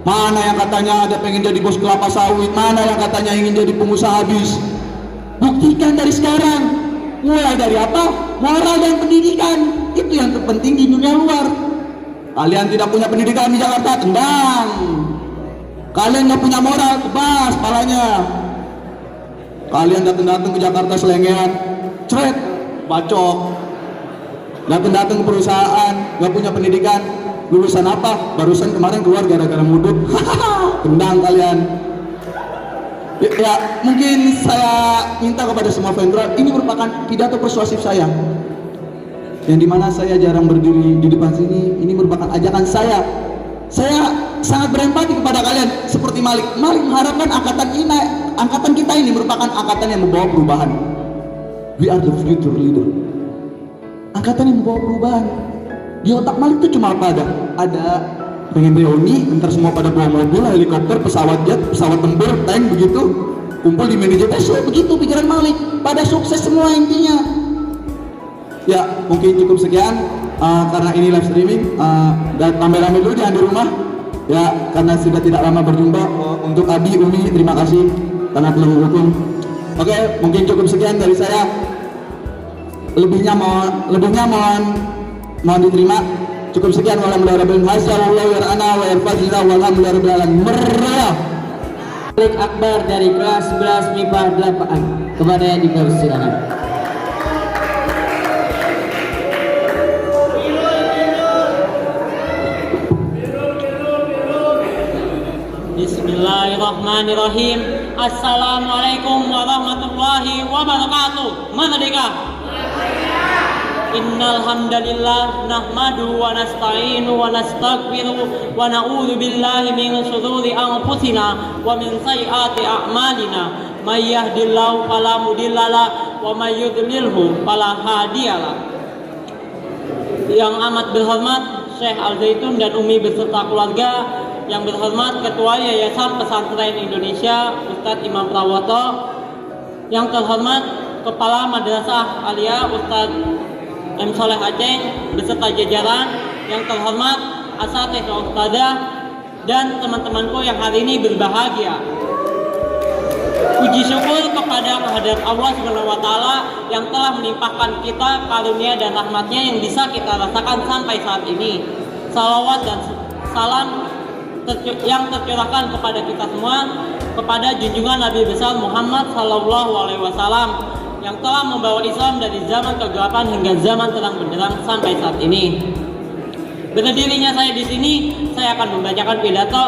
Mana yang katanya ada pengen jadi bos kelapa sawit, mana yang katanya ingin jadi pengusaha bis. Buktikan dari sekarang. Mulai dari apa? Moral dan pendidikan. Itu yang terpenting di dunia luar. Kalian tidak punya pendidikan di Jakarta, tendang. Kalian nggak punya moral, tebas palanya. Kalian datang ke Jakarta selengean, cret, bacok. Datang ke perusahaan, nggak punya pendidikan. Lulusan apa? Barusan kemarin keluar gara-gara mudut. Tendang kalian. Ya, mungkin saya minta kepada semua vendor, ini merupakan pidato persuasif saya, yang dimana saya jarang berdiri di depan sini. Ini merupakan ajakan saya. Saya sangat berempati kepada kalian seperti Malik. Malik mengharapkan angkatan kita ini merupakan angkatan yang membawa perubahan. We are the future leader. Angkatan yang membawa perubahan. Di otak Malik itu cuma apa ada? Ada pengen reuni, ntar semua pada bawa mobil, helikopter, pesawat jet, pesawat tempur, tank begitu, kumpul di manajer begitu pikiran Malik. Pada sukses semua intinya. Ya mungkin cukup sekian karena ini live streaming dan rame-rame dulu di rumah. Ya karena sudah tidak lama berjumpa. Untuk Abi, Umi terima kasih karena telah mendukung. Oke, mungkin cukup sekian dari saya. Lebihnya mohon diterima. Cukup sekian, walhamdulillahirabbil alamin. Balik Akbar dari kelas 11 MIPA 8. Kepada yang dipersilakan. Bismillahirrahmanirrahim. Assalamualaikum warahmatullahi wabarakatuh. Merdeka. Innal hamdalillah nahmadu wa nasta'inu wa nastaghfiru wa na'udzu billahi min shururi anfusina wa min sayyiati a'malina. May yahdihillahu fala mudhillalah wa may yudlilhu fala hadiyalah. Yang amat berhormat Syekh Al-Zaitun dan Umi beserta keluarga, yang berhormat Ketua Yayasan Pesantren Indonesia Ustadz Imam Prawoto, yang terhormat Kepala Madrasah Alia Ustadz M. Soleh Aceh beserta jajaran, yang terhormat Asatidz Ustadzah dan teman-temanku yang hari ini berbahagia. Puji syukur kepada kehadirat Allah Subhanahu wa Ta'ala yang telah melimpahkan kita karunia dan rahmatnya yang bisa kita rasakan sampai saat ini. Salawat dan salam yang tercurahkan kepada kita semua, kepada junjungan Nabi besar Muhammad Sallallahu Alaihi Wasallam yang telah membawa Islam dari zaman kegelapan hingga zaman terang benderang sampai saat ini. Berdirinya saya di sini, saya akan membacakan pidato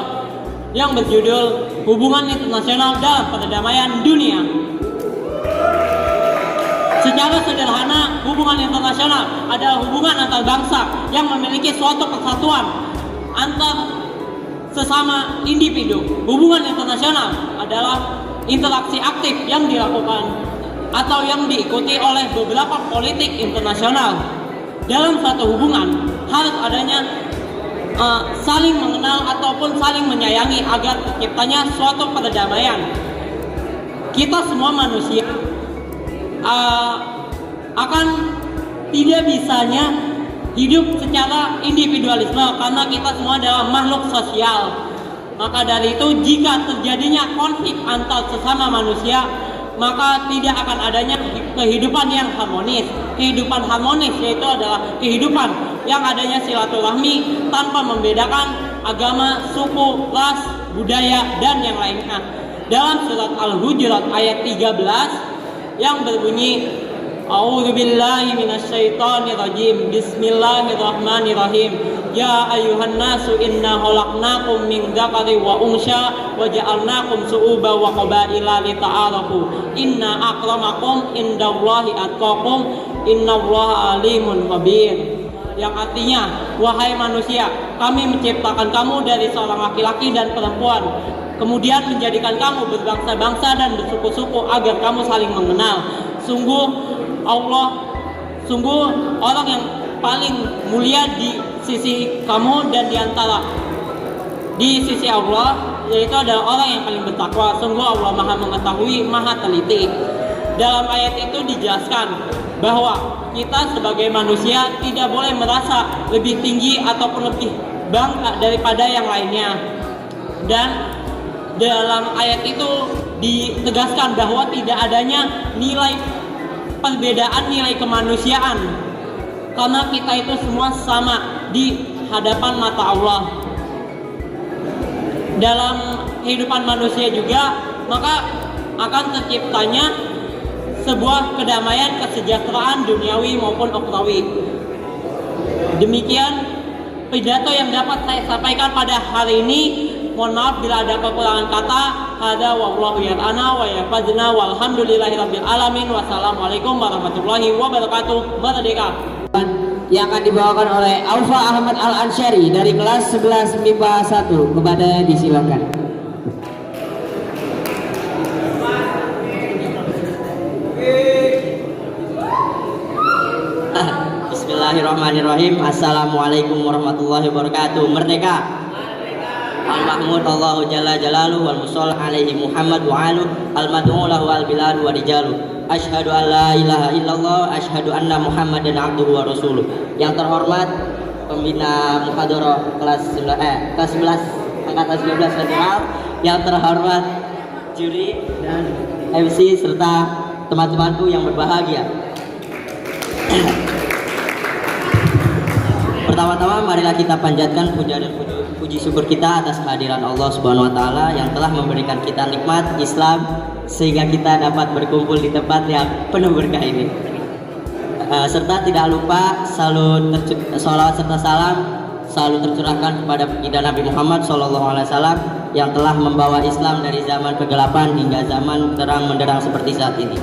yang berjudul Hubungan Internasional dalam Perdamaian Dunia. Secara sederhana, hubungan internasional adalah hubungan antar bangsa yang memiliki suatu persatuan antar sesama individu. Hubungan internasional adalah interaksi aktif yang dilakukan atau yang diikuti oleh beberapa politik internasional. Dalam suatu hubungan harus adanya saling mengenal ataupun saling menyayangi agar terciptanya suatu perdamaian. Kita semua manusia akan tidak bisanya hidup secara individualisme karena kita semua adalah makhluk sosial. Maka dari itu, jika terjadinya konflik antar sesama manusia, maka tidak akan adanya kehidupan yang harmonis. Kehidupan harmonis yaitu adalah kehidupan yang adanya silaturahmi tanpa membedakan agama, suku, ras, budaya, dan yang lainnya. Dalam surat Al-Hujurat ayat 13 yang berbunyi, A'udzubillahi minasyaitonirrajim. Bismillahirrahmanirrahim. Ya ayyuhan nasu inna khalaqnakum min dzakari wa unsya wa ja'alnakum syu'uban wa qabaila lita'arafu. Inna akramakum indallahi atqakum innallaha alimun khabir. Yang artinya, wahai manusia, kami menciptakan kamu dari seorang laki-laki dan perempuan, kemudian menjadikan kamu berbangsa-bangsa dan bersuku-suku agar kamu saling mengenal. Sungguh orang yang paling mulia di sisi kamu dan di sisi Allah, yaitu adalah orang yang paling bertakwa. Sungguh Allah Maha mengetahui, Maha teliti. Dalam ayat itu dijelaskan bahwa kita sebagai manusia tidak boleh merasa lebih tinggi ataupun lebih bangga daripada yang lainnya. Dan dalam ayat itu ditegaskan bahwa tidak adanya perbedaan nilai kemanusiaan, karena kita itu semua sama di hadapan mata Allah. Dalam kehidupan manusia juga maka akan terciptanya sebuah kedamaian, kesejahteraan duniawi maupun ukhrawi. Demikian pidato yang dapat saya sampaikan pada hari ini. Mohon maaf bila ada kekurangan kata. Hada wallahu ya'ana wa yafazna walhamdulillahirabbil alamin. Wassalamualaikum warahmatullahi wabarakatuh. Merdeka. Yang akan dibawakan oleh Aufa Ahmad Al-Ansyari dari kelas 11 MIPA 1. Kepada disilakan. Bismillahirrahmanirrahim. Assalamualaikum warahmatullahi wabarakatuh. Merdeka. Al-Mahmud Allahu Jalla Jalaluhu wal Musall alaihi Muhammad wa alu al-mad'u lahu al-bilad wa rijalu. Asyhadu an la ilaha illallah, asyhadu anna Muhammadan abduhu wa rasuluh. Yang terhormat pembina muhadarah kelas 11 angkatan 19 federal, yang terhormat juri dan MC serta teman-temanku yang berbahagia. Pertama-tama marilah kita panjatkan puja dan puji syukur kita atas kehadiran Allah Subhanahu wa taala yang telah memberikan kita nikmat Islam sehingga kita dapat berkumpul di tempat yang penuh berkah ini. Serta tidak lupa salawat serta salam selalu tercurahkan kepada baginda Nabi Muhammad SAW yang telah membawa Islam dari zaman kegelapan hingga zaman terang menderang seperti saat ini.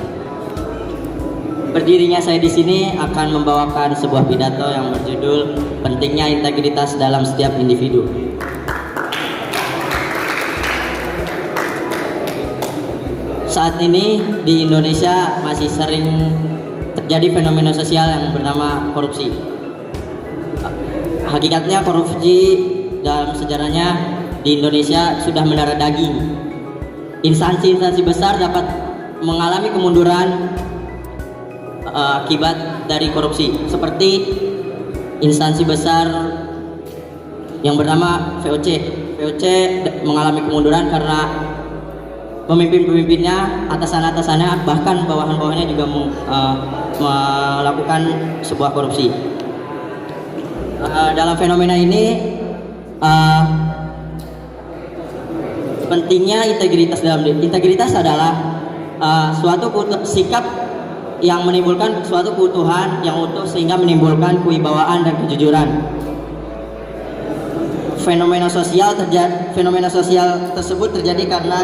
Berdirinya saya di sini akan membawakan sebuah pidato yang berjudul Pentingnya Integritas dalam Setiap Individu. Saat ini di Indonesia masih sering terjadi fenomena sosial yang bernama korupsi. Hakikatnya korupsi dalam sejarahnya di Indonesia sudah mendarah daging. Instansi-instansi besar dapat mengalami kemunduran akibat dari korupsi, seperti instansi besar yang bernama VOC. VOC mengalami kemunduran karena pemimpin-pemimpinnya, atasan-atasannya, bahkan bawahan-bawahannya juga melakukan sebuah korupsi. Dalam fenomena ini pentingnya integritas dalam diri. Integritas adalah suatu sikap yang menimbulkan suatu keutuhan yang utuh sehingga menimbulkan kewibawaan dan kejujuran. Fenomena sosial tersebut terjadi karena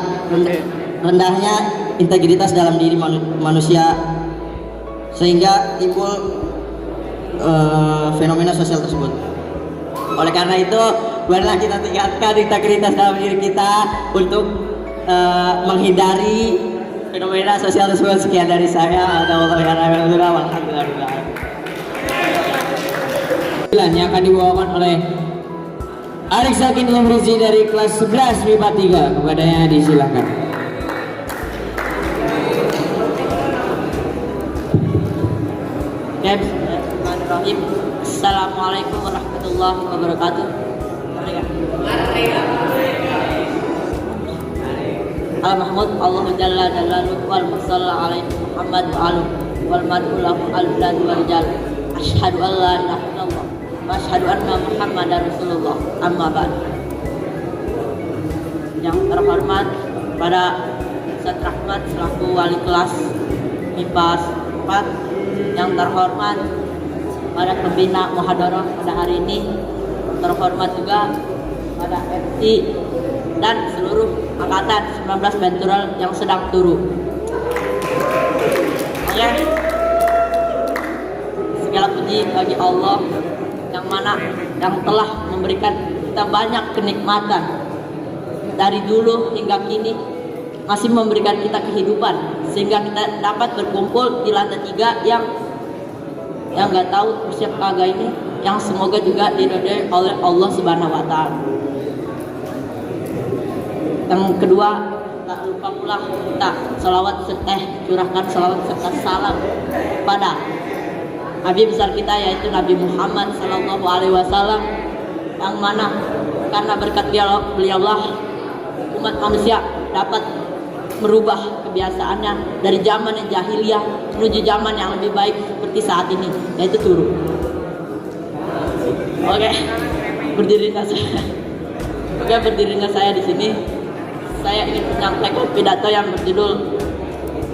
rendahnya integritas dalam diri manusia sehingga timbul fenomena sosial tersebut. Oleh karena itu, marilah kita tingkatkan integritas dalam diri kita untuk menghindari fenomena sosial tersebut. Sekian dari saya. Alhamdulillah. Yang akan dibawakan oleh Arik Sakin Lumrizi dari kelas 11 MIPA 3. Kepadanya disilakan. Bismillahirrahmanirrahim. Assalamualaikum warahmatullahi wabarakatuh. Al-Mahmud Allahu Jalla Jalaluhu wal Musalla alaihi Muhammad wa alu wal mad'u lahu al-bilad wal rijal. Asyhadu an la ilaha illallah wa asyhadu anna Muhammadar Rasulullah. Amma ba'd. Yang terhormat pada Ustaz Rahmat selaku wali kelas MIPA 4, yang terhormat pada pembina muhadarah pada hari ini, terhormat juga pada MC dan seluruh angkatan 19 Ventural yang sedang turu. Oke. Segala puji bagi Allah yang telah memberikan kita banyak kenikmatan dari dulu hingga kini, masih memberikan kita kehidupan sehingga kita dapat berkumpul di lantai 3 yang nggak tahu usia kagak ini, yang semoga juga diridhoi oleh Allah Subhanahu wa Ta'ala. Yang kedua, tak lupa pula kita curahkan salawat serta salam pada Nabi besar kita, yaitu Nabi Muhammad Sallallahu Alaihi Wasallam, yang mana karena berkat beliaulah umat manusia dapat merubah kebiasaannya dari zaman yang jahiliyah menuju zaman yang lebih baik seperti saat ini, yaitu turu. Oke, berdirinya saya di sini. Saya ingin menyampaikan pidato yang berjudul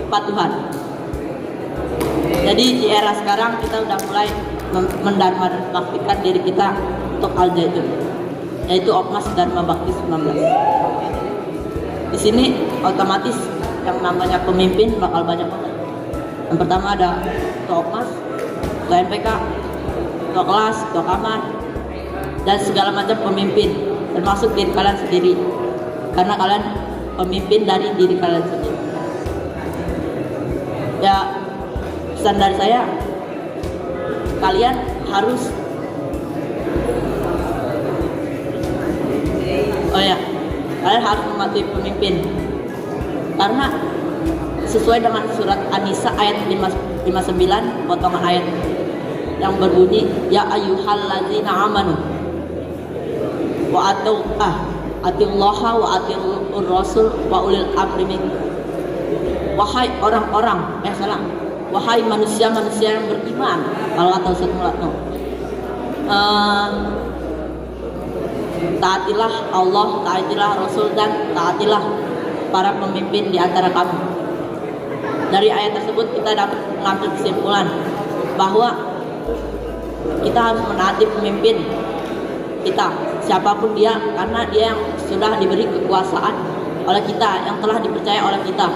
Kepatuhan. Jadi di era sekarang kita udah mulai mendharma baktikan diri kita untuk Al-Zaitun, yaitu Ormas Dharma Bakti 19. Di sini otomatis yang namanya pemimpin bakal banyak banget. Yang pertama ada ketua Ormas, ketua MPK, ketua kelas, ketua kamar, dan segala macam pemimpin, termasuk diri kalian sendiri, karena kalian pemimpin dari diri kalian sendiri. Ya, pesan dari saya, kalian harus mematuhi pemimpin, karena sesuai dengan surat An-Nisa ayat 59 potongan ayat yang berbunyi, ya ayyuhalladzina amanu wa atiullaha wa atiur rasul wa ulil amri minkum. Wahai manusia-manusia yang beriman, kalau kata Ustaz Mulatno, taatilah Allah, taatilah Rasul, dan taatilah para pemimpin di antara kamu. Dari ayat tersebut kita dapat mengambil kesimpulan bahwa kita harus menaati pemimpin kita, siapapun dia, karena dia yang sudah diberi kekuasaan oleh kita, yang telah dipercaya oleh kita.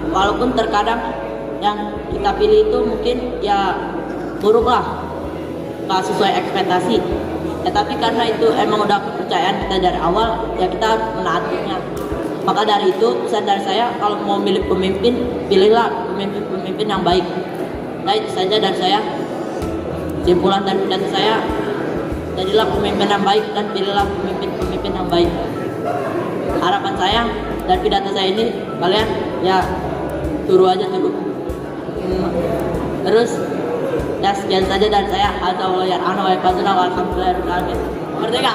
Walaupun terkadang yang kita pilih itu mungkin ya buruk lah, nggak sesuai ekspektasi, ya, tapi karena itu emang udah kepercayaan kita dari awal, ya kita harus menaatinya. Maka dari itu pesan dari saya, kalau mau milih pemimpin, pilihlah pemimpin yang baik. Nah, itu saja dari saya. Kesimpulan dan pidato saya, jadilah pemimpin yang baik dan pilihlah pemimpin yang baik. Harapan saya dan pidato saya ini, kalian ya turu aja dulu. Terus ya sekian saja dari saya. Alhamdulillah. Merdeka.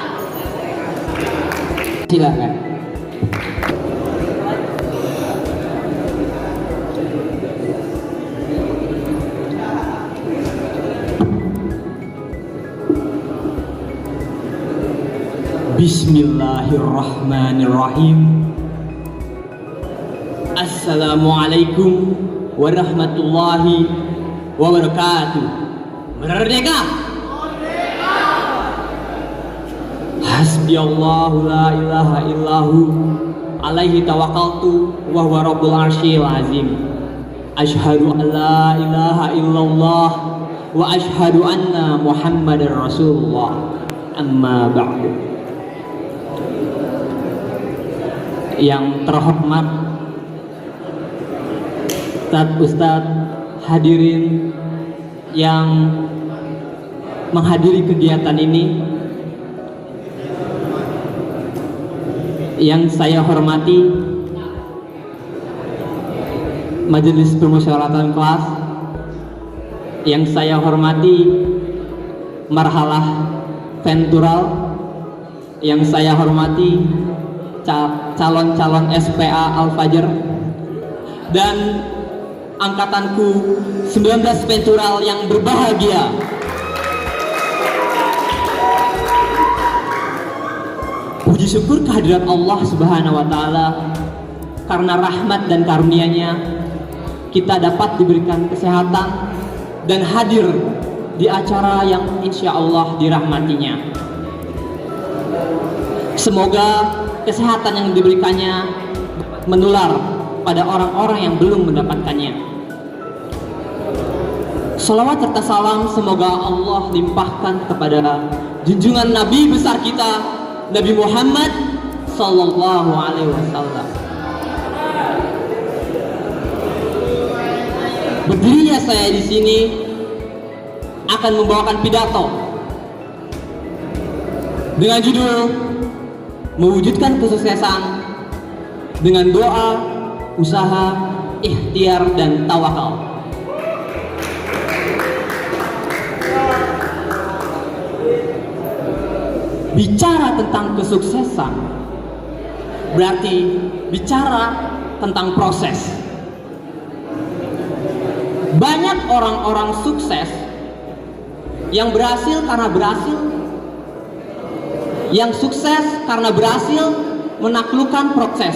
Silakan. Bismillahirrahmanirrahim. Assalamualaikum warahmatullahi wabarakatuh. Merdeka! Hasbiyallahu la ilaha illahu alaihi tawakkaltu wa huwa rabbul arsyil azim. Asyhadu an la ilaha illallah wa asyhadu anna Muhammadar Rasulullah. Amma ba'du. Yang terhormat Ustadz, hadirin yang menghadiri kegiatan ini, yang saya hormati Majelis Permusyawaratan Kelas, yang saya hormati Marhalah Ventural, yang saya hormati calon-calon SPA Al-Fajr, dan angkatanku 19 Ventural yang berbahagia. Puji syukur kehadirat Allah Subhanahu wa Ta'ala, karena rahmat dan karunia-Nya kita dapat diberikan kesehatan dan hadir di acara yang insya Allah dirahmatinya. Semoga kesehatan yang diberikannya menular pada orang-orang yang belum mendapatkannya. Salawat serta salam semoga Allah limpahkan kepada junjungan Nabi besar kita, Nabi Muhammad Sallallahu Alaihi Wasallam. Berdirinya saya di sini akan membawakan pidato dengan judul mewujudkan kesuksesan dengan doa, usaha, ikhtiar, dan tawakal. Bicara tentang kesuksesan berarti bicara tentang proses. Banyak orang-orang sukses yang berhasil karena berhasil, yang sukses karena berhasil menaklukkan proses.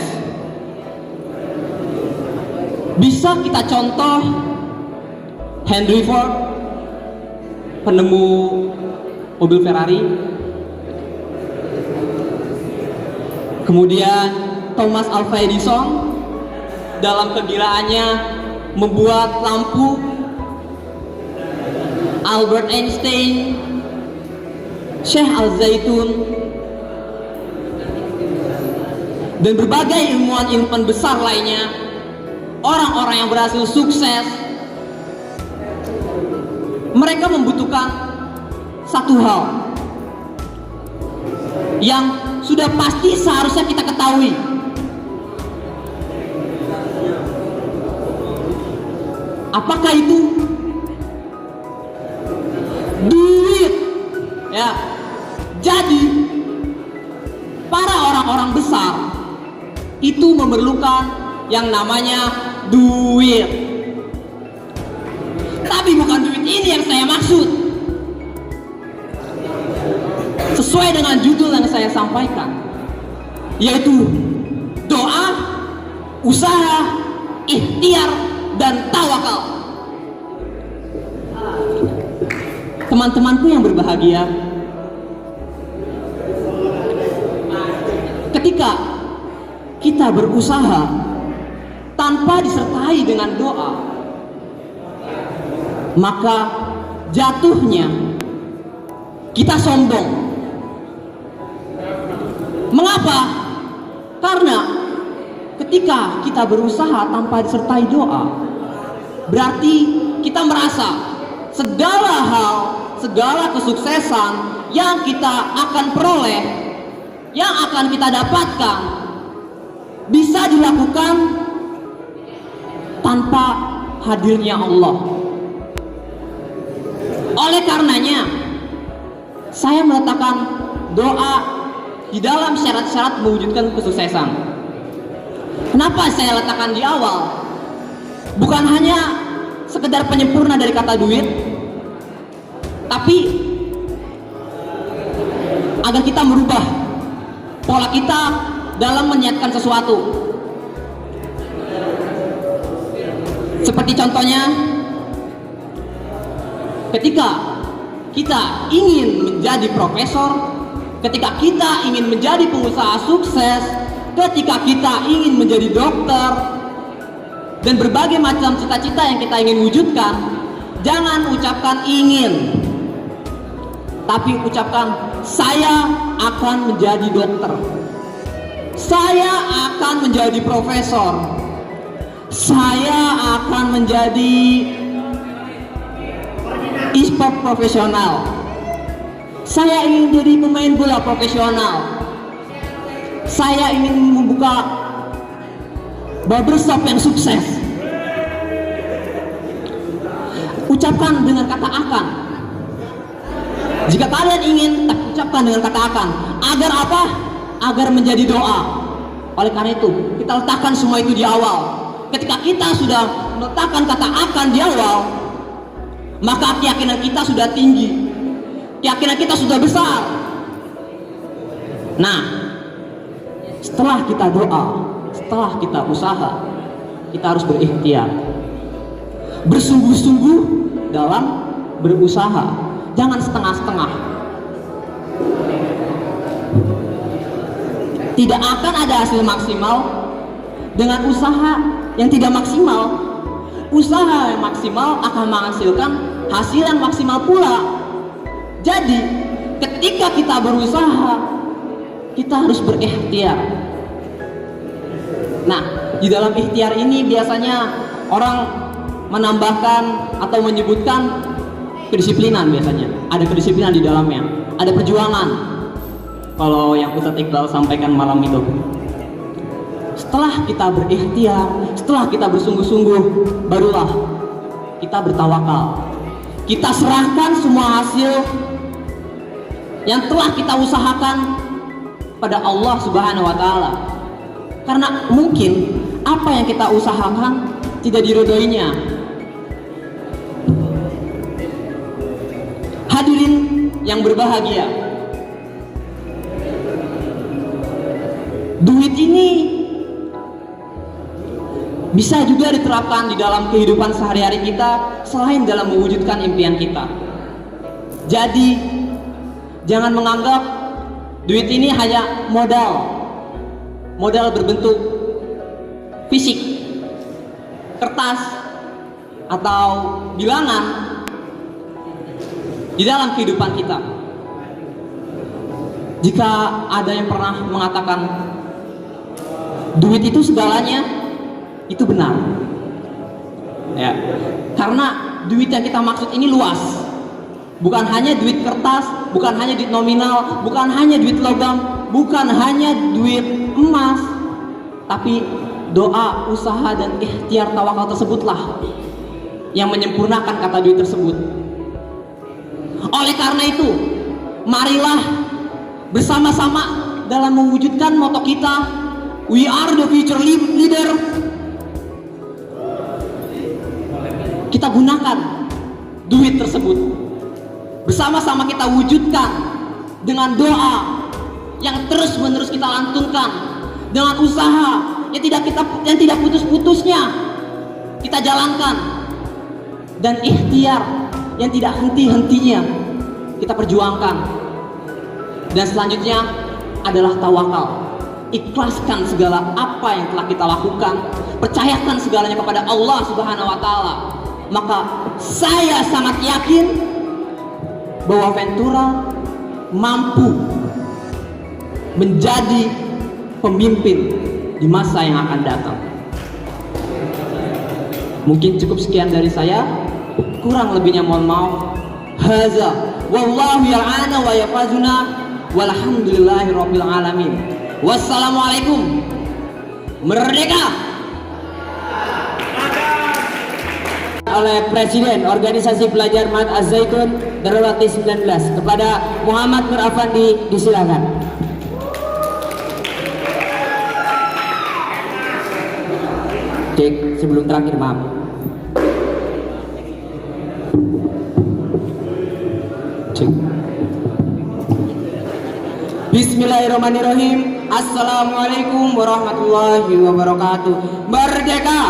Bisa kita contoh Henry Ford, penemu mobil Ferrari. Kemudian Thomas Alva Edison dalam kegilaannya membuat lampu. Albert Einstein, Syekh Al-Zaitun, dan berbagai ilmuwan-ilmuwan besar lainnya, orang-orang yang berhasil sukses, mereka membutuhkan satu hal yang sudah pasti seharusnya kita ketahui. Apakah itu? Duit. Ya. Jadi para orang-orang besar itu memerlukan yang namanya duit. Tapi bukan duit ini yang saya maksud. Sesuai dengan judul yang saya sampaikan, yaitu doa, usaha, ikhtiar, dan tawakal. Teman-temanku yang berbahagia, ketika kita berusaha tanpa disertai dengan doa, maka jatuhnya kita sombong. Mengapa? Karena ketika kita berusaha tanpa disertai doa, berarti kita merasa segala hal, segala kesuksesan yang kita akan peroleh, yang akan kita dapatkan, bisa dilakukan tanpa hadirnya Allah. Oleh karenanya, saya meletakkan doa di dalam syarat-syarat mewujudkan kesuksesan. Kenapa saya letakkan di awal? Bukan hanya sekedar penyempurna dari kata duit, tapi agar kita merubah pola kita dalam meniatkan sesuatu. Seperti contohnya, ketika kita ingin menjadi profesor, ketika kita ingin menjadi pengusaha sukses, ketika kita ingin menjadi dokter, dan berbagai macam cita-cita yang kita ingin wujudkan, jangan ucapkan ingin, tapi ucapkan saya akan menjadi dokter, saya akan menjadi profesor, saya akan menjadi e-sport profesional, saya ingin jadi pemain bola profesional, saya ingin membuka barbershop yang sukses. Ucapkan dengan kata akan. Jika kalian ingin, ucapkan dengan kata akan. Agar apa? Agar menjadi doa. Oleh karena itu, kita letakkan semua itu di awal. Ketika kita sudah meletakkan kata akan di awal, maka keyakinan kita sudah tinggi, keyakinan kita sudah besar. Nah, setelah kita doa, setelah kita usaha, kita harus berikhtiar, bersungguh-sungguh dalam berusaha, jangan setengah-setengah. Tidak akan ada hasil maksimal dengan usaha yang tidak maksimal. Usaha yang maksimal akan menghasilkan hasil yang maksimal pula. Jadi, ketika kita berusaha, kita harus berikhtiar. Nah, di dalam ikhtiar ini biasanya orang menambahkan atau menyebutkan kedisiplinan biasanya. Ada kedisiplinan di dalamnya, ada perjuangan. Kalau yang Ustadz Iqbal sampaikan malam itu. Setelah kita berikhtiar, setelah kita bersungguh-sungguh, barulah kita bertawakal. Kita serahkan semua hasil yang telah kita usahakan pada Allah Subhanahu wa Ta'ala. Karena mungkin apa yang kita usahakan tidak diridhoinya. Hadirin yang berbahagia, duit ini bisa juga diterapkan di dalam kehidupan sehari-hari kita selain dalam mewujudkan impian kita. Jadi jangan menganggap duit ini hanya modal berbentuk fisik, kertas atau bilangan di dalam kehidupan kita. Jika ada yang pernah mengatakan duit itu segalanya, itu benar ya, karena duit yang kita maksud ini luas, bukan hanya duit kertas, bukan hanya duit nominal, bukan hanya duit logam, bukan hanya duit emas, tapi doa, usaha, dan ikhtiar tawakal tersebutlah yang menyempurnakan kata duit tersebut. Oleh karena itu, marilah bersama-sama dalam mewujudkan moto kita, we are the future leader. Kita gunakan duit tersebut, bersama-sama kita wujudkan dengan doa yang terus-menerus kita lantunkan, dengan usaha yang tidak putus-putusnya kita jalankan, dan ikhtiar yang tidak henti-hentinya kita perjuangkan. Dan selanjutnya adalah tawakal. Ikhlaskan segala apa yang telah kita lakukan, percayakan segalanya kepada Allah Subhanahu wa Ta'ala. Maka saya sangat yakin bahwa Ventura mampu menjadi pemimpin di masa yang akan datang. Mungkin cukup sekian dari saya, kurang lebihnya mohon maaf. Haza wallahu ya'ana wa yafazuna walhamdulillahirabbil alamin. Wassalamualaikum. Merdeka! Oleh Presiden Organisasi Pelajar Ma'had Az-Zaitun Darulati 19 kepada Muhammad Nur Afandi, disilakan. Cek sebelum terakhir, maaf. Cek. Bismillahirrahmanirrahim. Assalamualaikum warahmatullahi wabarakatuh. Merdeka!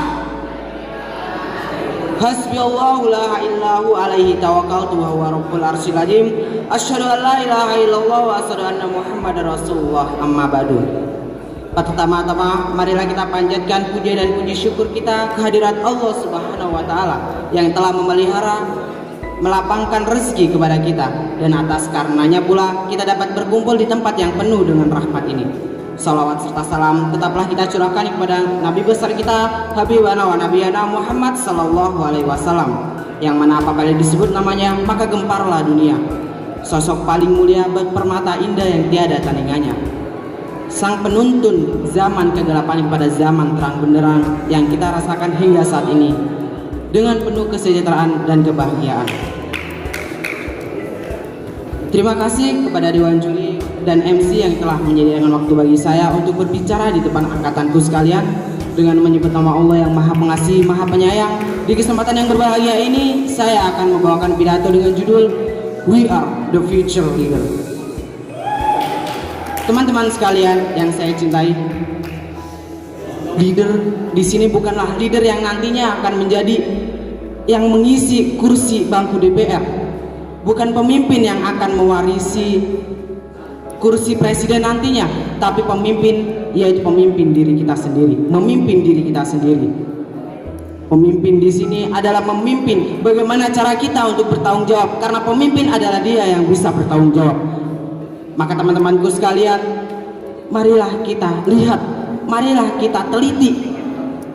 Hasbiyallahu la ilaha illahu alaihi tawakkaltu wa huwa rabbul arsyil azim. Asyhadu an la ilaha illallah wa asyhadu anna Muhammadar Rasulullah. Amma ba'du. Pertama-tama marilah kita panjatkan puja dan puji syukur kita kehadirat Allah Subhanahu wa taala yang telah memelihara, melapangkan rezeki kepada kita, dan atas karenanya pula kita dapat berkumpul di tempat yang penuh dengan rahmat ini. Salawat serta salam tetaplah kita curahkan kepada Nabi besar kita, Habibana wa Nabiyana Muhammad sallallahu alaihi wasallam, yang mana apabila disebut namanya maka gemparlah dunia. Sosok paling mulia berpermata indah yang tiada tandingannya, sang penuntun zaman kegelapan kepada zaman terang benderang yang kita rasakan hingga saat ini dengan penuh kesejahteraan dan kebahagiaan. Terima kasih kepada Dewan Juri dan MC yang telah menyediakan waktu bagi saya untuk berbicara di depan angkatanku sekalian dengan menyebut nama Allah yang Maha Pengasih, Maha Penyayang. Di kesempatan yang berbahagia ini, saya akan membawakan pidato dengan judul We Are the Future Leader. Teman-teman sekalian yang saya cintai, leader di sini bukanlah leader yang nantinya akan menjadi yang mengisi kursi bangku DPR, bukan pemimpin yang akan mewarisi kursi presiden nantinya, tapi pemimpin yaitu pemimpin diri kita sendiri, memimpin diri kita sendiri. Pemimpin di sini adalah memimpin bagaimana cara kita untuk bertanggung jawab, karena pemimpin adalah dia yang bisa bertanggung jawab. Maka teman-temanku sekalian, marilah kita lihat, marilah kita teliti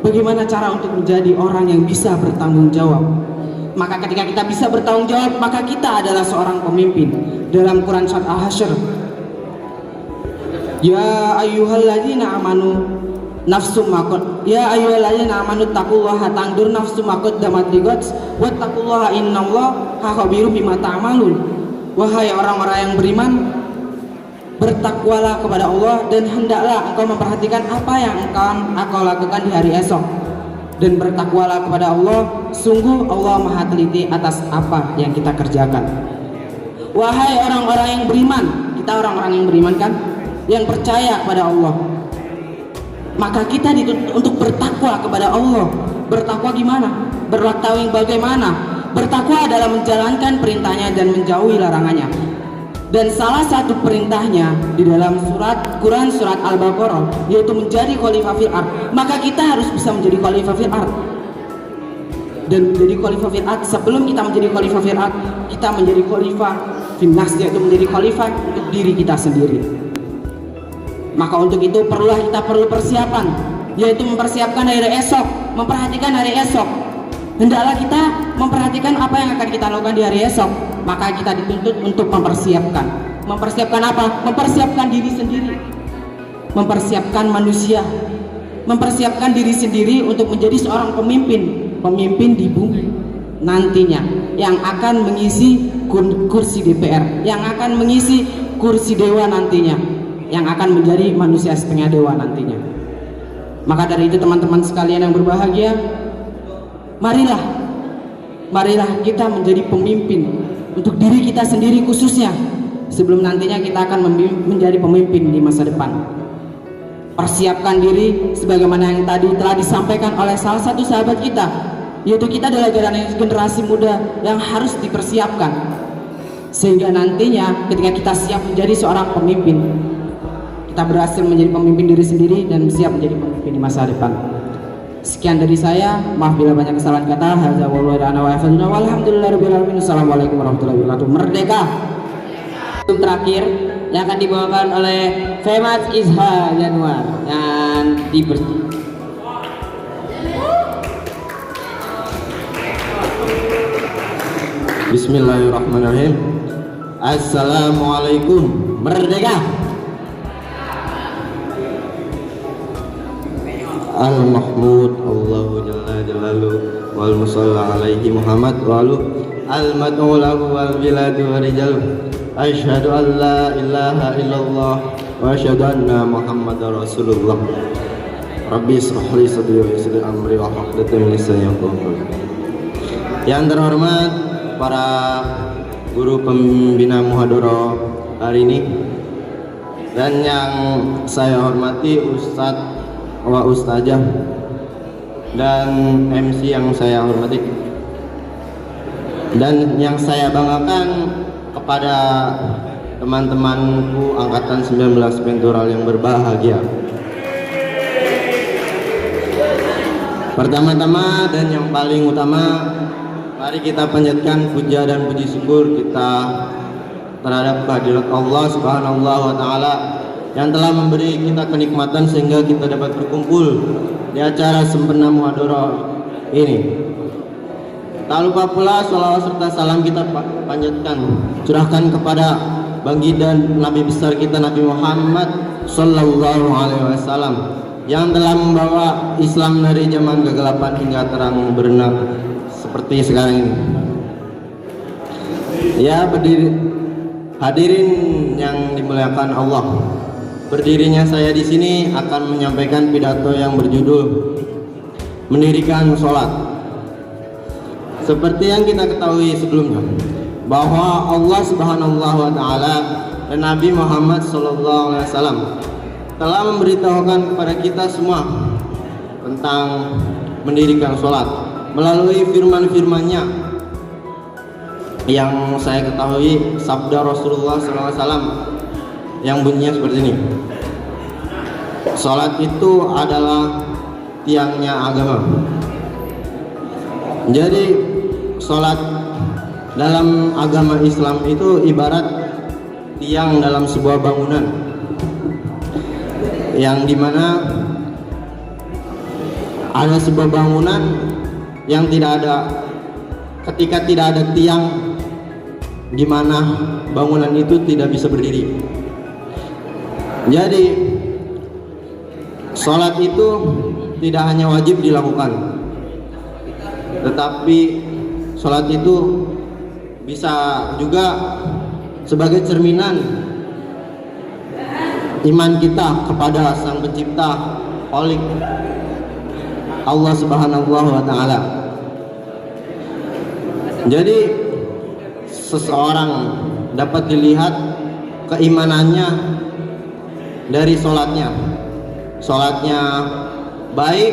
bagaimana cara untuk menjadi orang yang bisa bertanggung jawab. Maka ketika kita bisa bertanggung jawab, maka kita adalah seorang pemimpin. Dalam Quran surat Al-Hasyr, ya ayyuhalladzina amanu nafsum makot, ya ayyuhalladzina amanu taqullaha tangdur nafsum makot damat ligots wattaqullaha innallaha khabirum bima ta'malun. Wahai orang-orang yang beriman, bertakwalah kepada Allah dan hendaklah engkau memperhatikan apa yang engkau lakukan di hari esok, dan bertakwalah kepada Allah, sungguh Allah Maha teliti atas apa yang kita kerjakan. Wahai orang-orang yang beriman, kita orang-orang yang beriman kan, yang percaya kepada Allah, maka kita dituntut untuk bertakwa kepada Allah. Bertakwa gimana? Bertakwa yang bagaimana? Bertakwa adalah menjalankan perintahnya dan menjauhi larangannya. Dan salah satu perintahnya di dalam Quran surat Al-Baqarah yaitu menjadi khalifah fil ard. Maka kita harus bisa menjadi khalifah fil ard. Dan menjadi khalifah fil ard, sebelum kita menjadi khalifah fil ard, kita menjadi khalifah fil nas, yaitu menjadi khalifah untuk diri kita sendiri. Maka untuk itu kita perlu persiapan, yaitu mempersiapkan hari esok, memperhatikan hari esok. Hendaklah kita memperhatikan apa yang akan kita lakukan di hari esok. Maka kita dituntut untuk mempersiapkan. Mempersiapkan apa? Mempersiapkan diri sendiri, mempersiapkan manusia, mempersiapkan diri sendiri untuk menjadi seorang pemimpin di bumi nantinya, yang akan mengisi kursi DPR, yang akan mengisi kursi dewa nantinya, yang akan menjadi manusia setengah dewa nantinya. Maka dari itu teman-teman sekalian yang berbahagia, marilah kita menjadi pemimpin untuk diri kita sendiri khususnya, sebelum nantinya kita akan menjadi pemimpin di masa depan. Persiapkan diri sebagaimana yang tadi telah disampaikan oleh salah satu sahabat kita, yaitu kita adalah generasi muda yang harus dipersiapkan, sehingga nantinya ketika kita siap menjadi seorang pemimpin, kita berhasil menjadi pemimpin diri sendiri dan siap menjadi pemimpin di masa depan. Sekian dari saya, maaf bila banyak kesalahan kata. Hadza walhamdulillahirabbil alamin. Assalamualaikum warahmatullahi wabarakatuh. Merdeka. Untuk terakhir yang akan dibawakan oleh Femat Izha Januar dan Bismillahirrahmanirrahim. Assalamualaikum. Merdeka. Al-Mahmud Allahu Jalla Jalalu wal musalla alaihi Muhammad wa alu al-mad'u lahu wal biladu wa rijalu asyhadu an la ilaha illallah wa asyhadu anna Muhammadar Rasulullah. Rabbi israh li sadri wa yassir amri wa hlul 'uqdatam min lisani yafqahu qawli. Yang terhormat para guru pembina muhadharah hari ini, dan yang saya hormati Ustadz wa Ustazah dan MC yang saya hormati, dan yang saya banggakan kepada teman-temanku angkatan 19 Pentural yang berbahagia. Pertama-tama dan yang paling utama, mari kita panjatkan puja dan puji syukur kita terhadap kehadirat Allah Subhanahu wa Ta'ala yang telah memberi kita kenikmatan sehingga kita dapat berkumpul di acara sempena muhadharah ini. Tak lupa pula sholawat serta salam kita panjatkan, curahkan kepada baginda Nabi besar kita Nabi Muhammad Sallallahu Alaihi Wasallam yang telah membawa Islam dari zaman kegelapan hingga terang benderang seperti sekarang ini. Ya, hadirin yang dimuliakan Allah, berdirinya saya di sini akan menyampaikan pidato yang berjudul mendirikan sholat. Seperti yang kita ketahui sebelumnya, bahwa Allah Subhanahu wa Ta'ala dan Nabi Muhammad Sallallahu Alaihi Wasallam telah memberitahukan kepada kita semua tentang mendirikan sholat melalui firman-firmannya yang saya ketahui sabda Rasulullah SAW yang bunyinya seperti ini. Sholat itu adalah tiangnya agama. Jadi sholat dalam agama Islam itu ibarat tiang dalam sebuah bangunan, yang dimana ada sebuah bangunan yang tidak ada, ketika tidak ada tiang, gimana bangunan itu tidak bisa berdiri. Jadi sholat itu tidak hanya wajib dilakukan, tetapi sholat itu bisa juga sebagai cerminan iman kita kepada Sang Pencipta Khalik Allah Subhanahu wa Ta'ala. Jadi seseorang dapat dilihat keimanannya dari sholatnya. Sholatnya baik,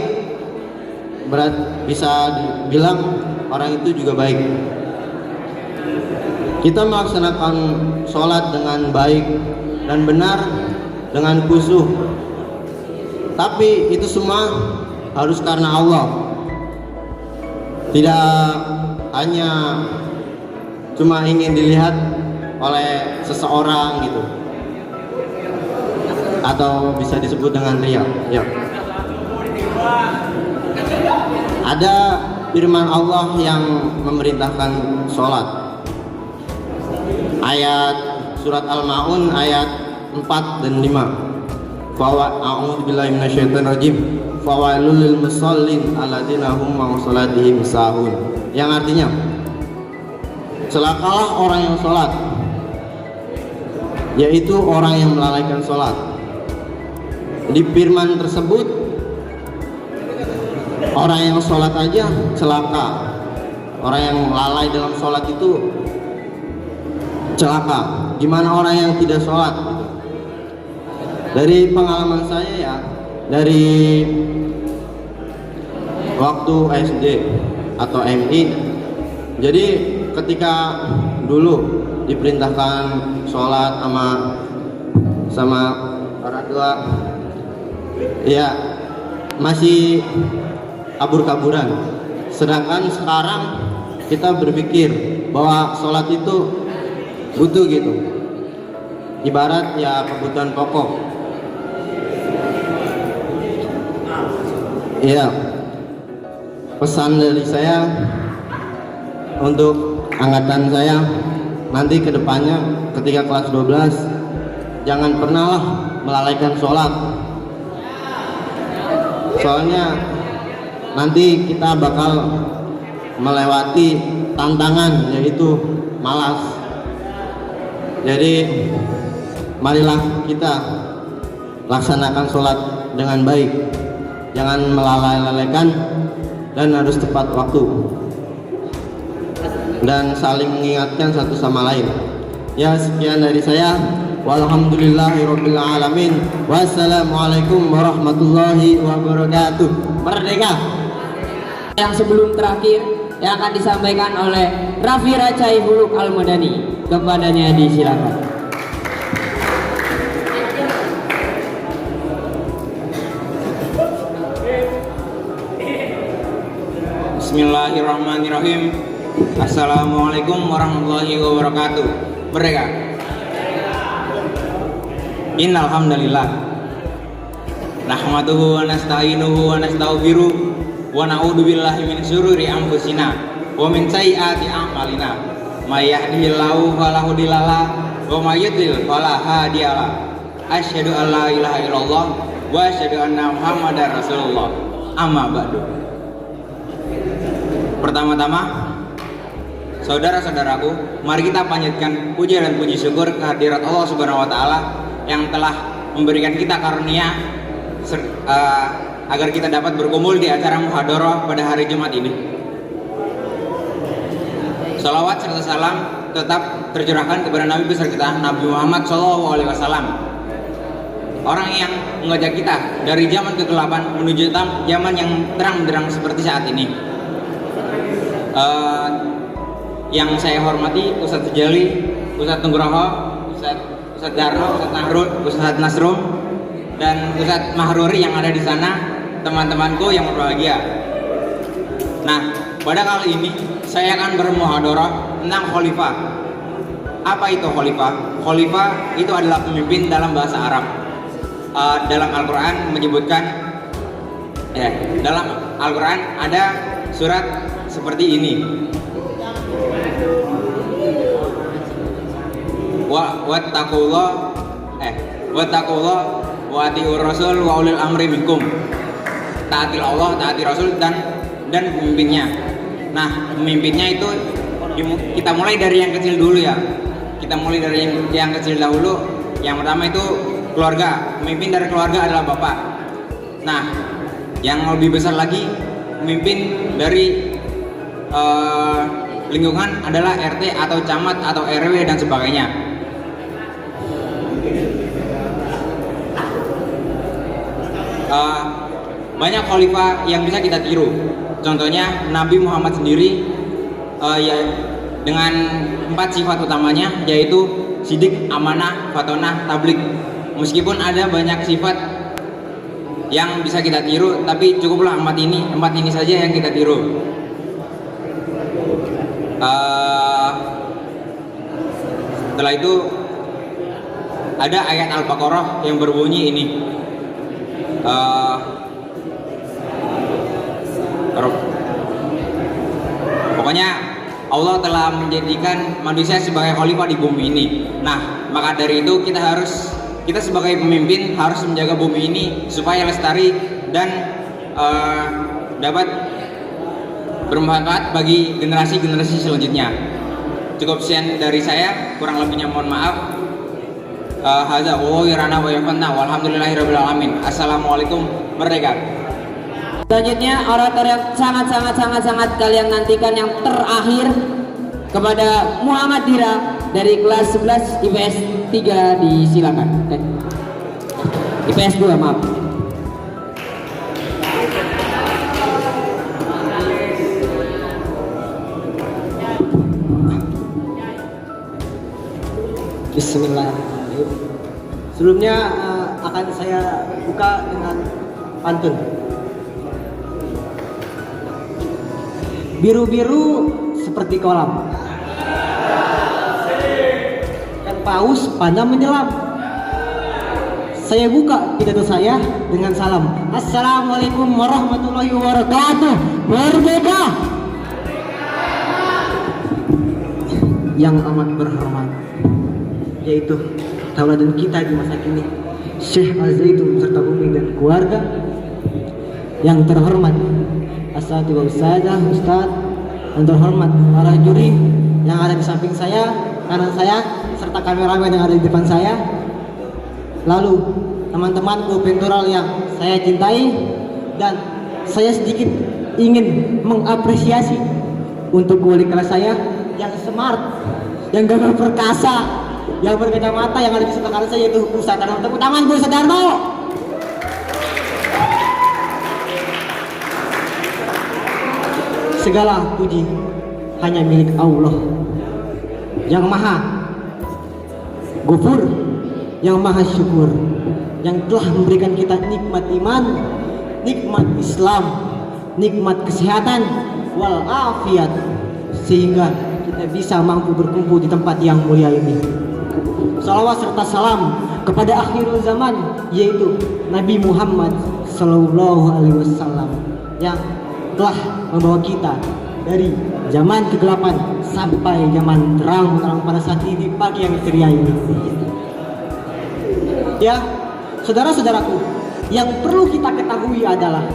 bisa dibilang orang itu juga baik. Kita melaksanakan sholat dengan baik dan benar, dengan khusyuk, tapi itu semua harus karena Allah, tidak hanya cuma ingin dilihat oleh seseorang gitu, atau bisa disebut dengan riya. Ya. Ada firman Allah yang memerintahkan sholat, ayat surat Al-Ma'un ayat 4 dan 5. A'udzubillahi minasyaitonirrajim. Fawailul lil musallin alladzina hum an salatihim sahun. Yang artinya, celakalah orang yang sholat, yaitu orang yang melalaikan sholat. Di firman tersebut, orang yang sholat aja celaka, orang yang lalai dalam sholat itu celaka. Gimana orang yang tidak sholat? Dari pengalaman saya ya, dari waktu SD atau MI, jadi ketika dulu diperintahkan sholat sama orang tua, ya masih kabur-kaburan. Sedangkan sekarang kita berpikir bahwa sholat itu butuh gitu, ibarat ya kebutuhan pokok. Iya, pesan dari saya untuk angkatan saya nanti kedepannya ketika kelas 12 jangan pernah melalaikan sholat, soalnya nanti kita bakal melewati tantangan yaitu malas. Jadi marilah kita laksanakan sholat dengan baik, jangan melalaikan dan harus tepat waktu dan saling mengingatkan satu sama lain. Ya, sekian dari saya. Walhamdulillahirabbil alamin. Wassalamualaikum warahmatullahi wabarakatuh. Merdeka. Yang sebelum terakhir yang akan disampaikan oleh Raffi Racai Huluk Al-Madani, kepadanya disilakan. Bismillahirrahmanirrahim. Assalamualaikum warahmatullahi wabarakatuh. Merdeka. Innal hamdalillah nahmaduhu wa nasta'inuhu wa nastaghfiruh wa na'udzu billahi min syururi anfusina wa min sayyiati a'malina. May yahdihillahu fala mudhillalah wa may yudhlil fala hadiyalah. Asyhadu an la ilaha illallah wa asyhadu anna Muhammadar Rasulullah. Amma ba'du. Pertama-tama, saudara-saudaraku, mari kita panjatkan puji dan puji syukur kehadirat Allah Subhanahu wa taala yang telah memberikan kita karunia agar kita dapat berkumpul di acara muhadharah pada hari Jumat ini. Salawat serta salam tetap tercurahkan kepada Nabi besar kita, Nabi Muhammad SAW, orang yang mengajak kita dari zaman kegelapan menuju zaman yang terang benderang seperti saat ini. Yang saya hormati Ustadz Jali, Ustadz Nugroho, Ustadz Darno, Ustadz Nahrul, Ustadz Nasrum, dan Ustadz Mahruri yang ada di sana, teman-temanku yang berbahagia. Nah, pada kali ini saya akan bermuhadharah tentang khalifah. Apa itu khalifah? Khalifah itu adalah pemimpin dalam bahasa Arab. Dalam Al-Quran menyebutkan, dalam Al-Quran ada surat seperti ini. Wattaqullah wa atiur rasul wa ulil amri minkum. Taati Allah, taati Rasul dan pemimpinnya. Nah, pemimpinnya itu kita mulai dari yang kecil dulu ya. Kita mulai dari yang kecil dahulu. Yang pertama itu keluarga. Pemimpin dari keluarga adalah bapak. Nah, yang lebih besar lagi, pemimpin dari lingkungan adalah RT atau camat atau RW dan sebagainya. Banyak khalifah yang bisa kita tiru. Contohnya Nabi Muhammad sendiri ya, dengan 4 sifat utamanya, yaitu sidik, amanah, fatonah, tablik. Meskipun ada banyak sifat yang bisa kita tiru, tapi cukuplah 4 ini saja yang kita tiru. Setelah itu ada ayat Al-Baqarah yang berbunyi ini, pokoknya Allah telah menjadikan manusia sebagai khalifah di bumi ini. Nah, maka dari itu kita sebagai pemimpin harus menjaga bumi ini supaya lestari dan dapat bermanfaat bagi generasi-generasi selanjutnya. Cukup sekian dari saya, kurang lebihnya mohon maaf. Hadza wallahu yarana wa yafanna walhamdulillahirabbil alamin. Assalamualaikum, merdeka. Selanjutnya orator yang sangat kalian nantikan yang terakhir kepada Muhammad Dira dari kelas 11 IPS 3 disilakan. IPS 2 maaf. Bismillahirrahmanirrahim. Sebelumnya akan saya buka dengan pantun. Biru-biru seperti kolam, dan paus pandang menyelam. Saya buka pidato saya dengan salam. Assalamualaikum warahmatullahi wabarakatuh. Merdeka! Yang amat berhormat, yaitu tauladan kita di masa kini, Syekh Al-Zaitun serta umi dan keluarga. Yang terhormat Asatidz wa Ustadzah, Ustadz, yang terhormat para juri yang ada di samping saya, kanan saya, serta kameramen yang ada di depan saya. Lalu teman-temanku pentural yang saya cintai, dan saya sedikit ingin mengapresiasi untuk wali kelas saya yang smart, yang gagah perkasa, yang berkacamata, yang ada di sebelah kanan saya, yaitu Ustadz Darno. Tepuk tangan buat Ustadz Darno. Segala puji hanya milik Allah yang maha Ghafur, yang maha syukur, yang telah memberikan kita nikmat iman, nikmat Islam, nikmat kesehatan, wal afiyat, sehingga kita bisa mampu berkumpul di tempat yang mulia ini. Salawat serta salam kepada akhirul zaman, yaitu Nabi Muhammad Sallallahu Alaihi Wasallam, yang telah membawa kita dari zaman kegelapan sampai zaman terang pada saat ini, pagi yang ceria ini. Ya, saudara-saudaraku, yang perlu kita ketahui adalah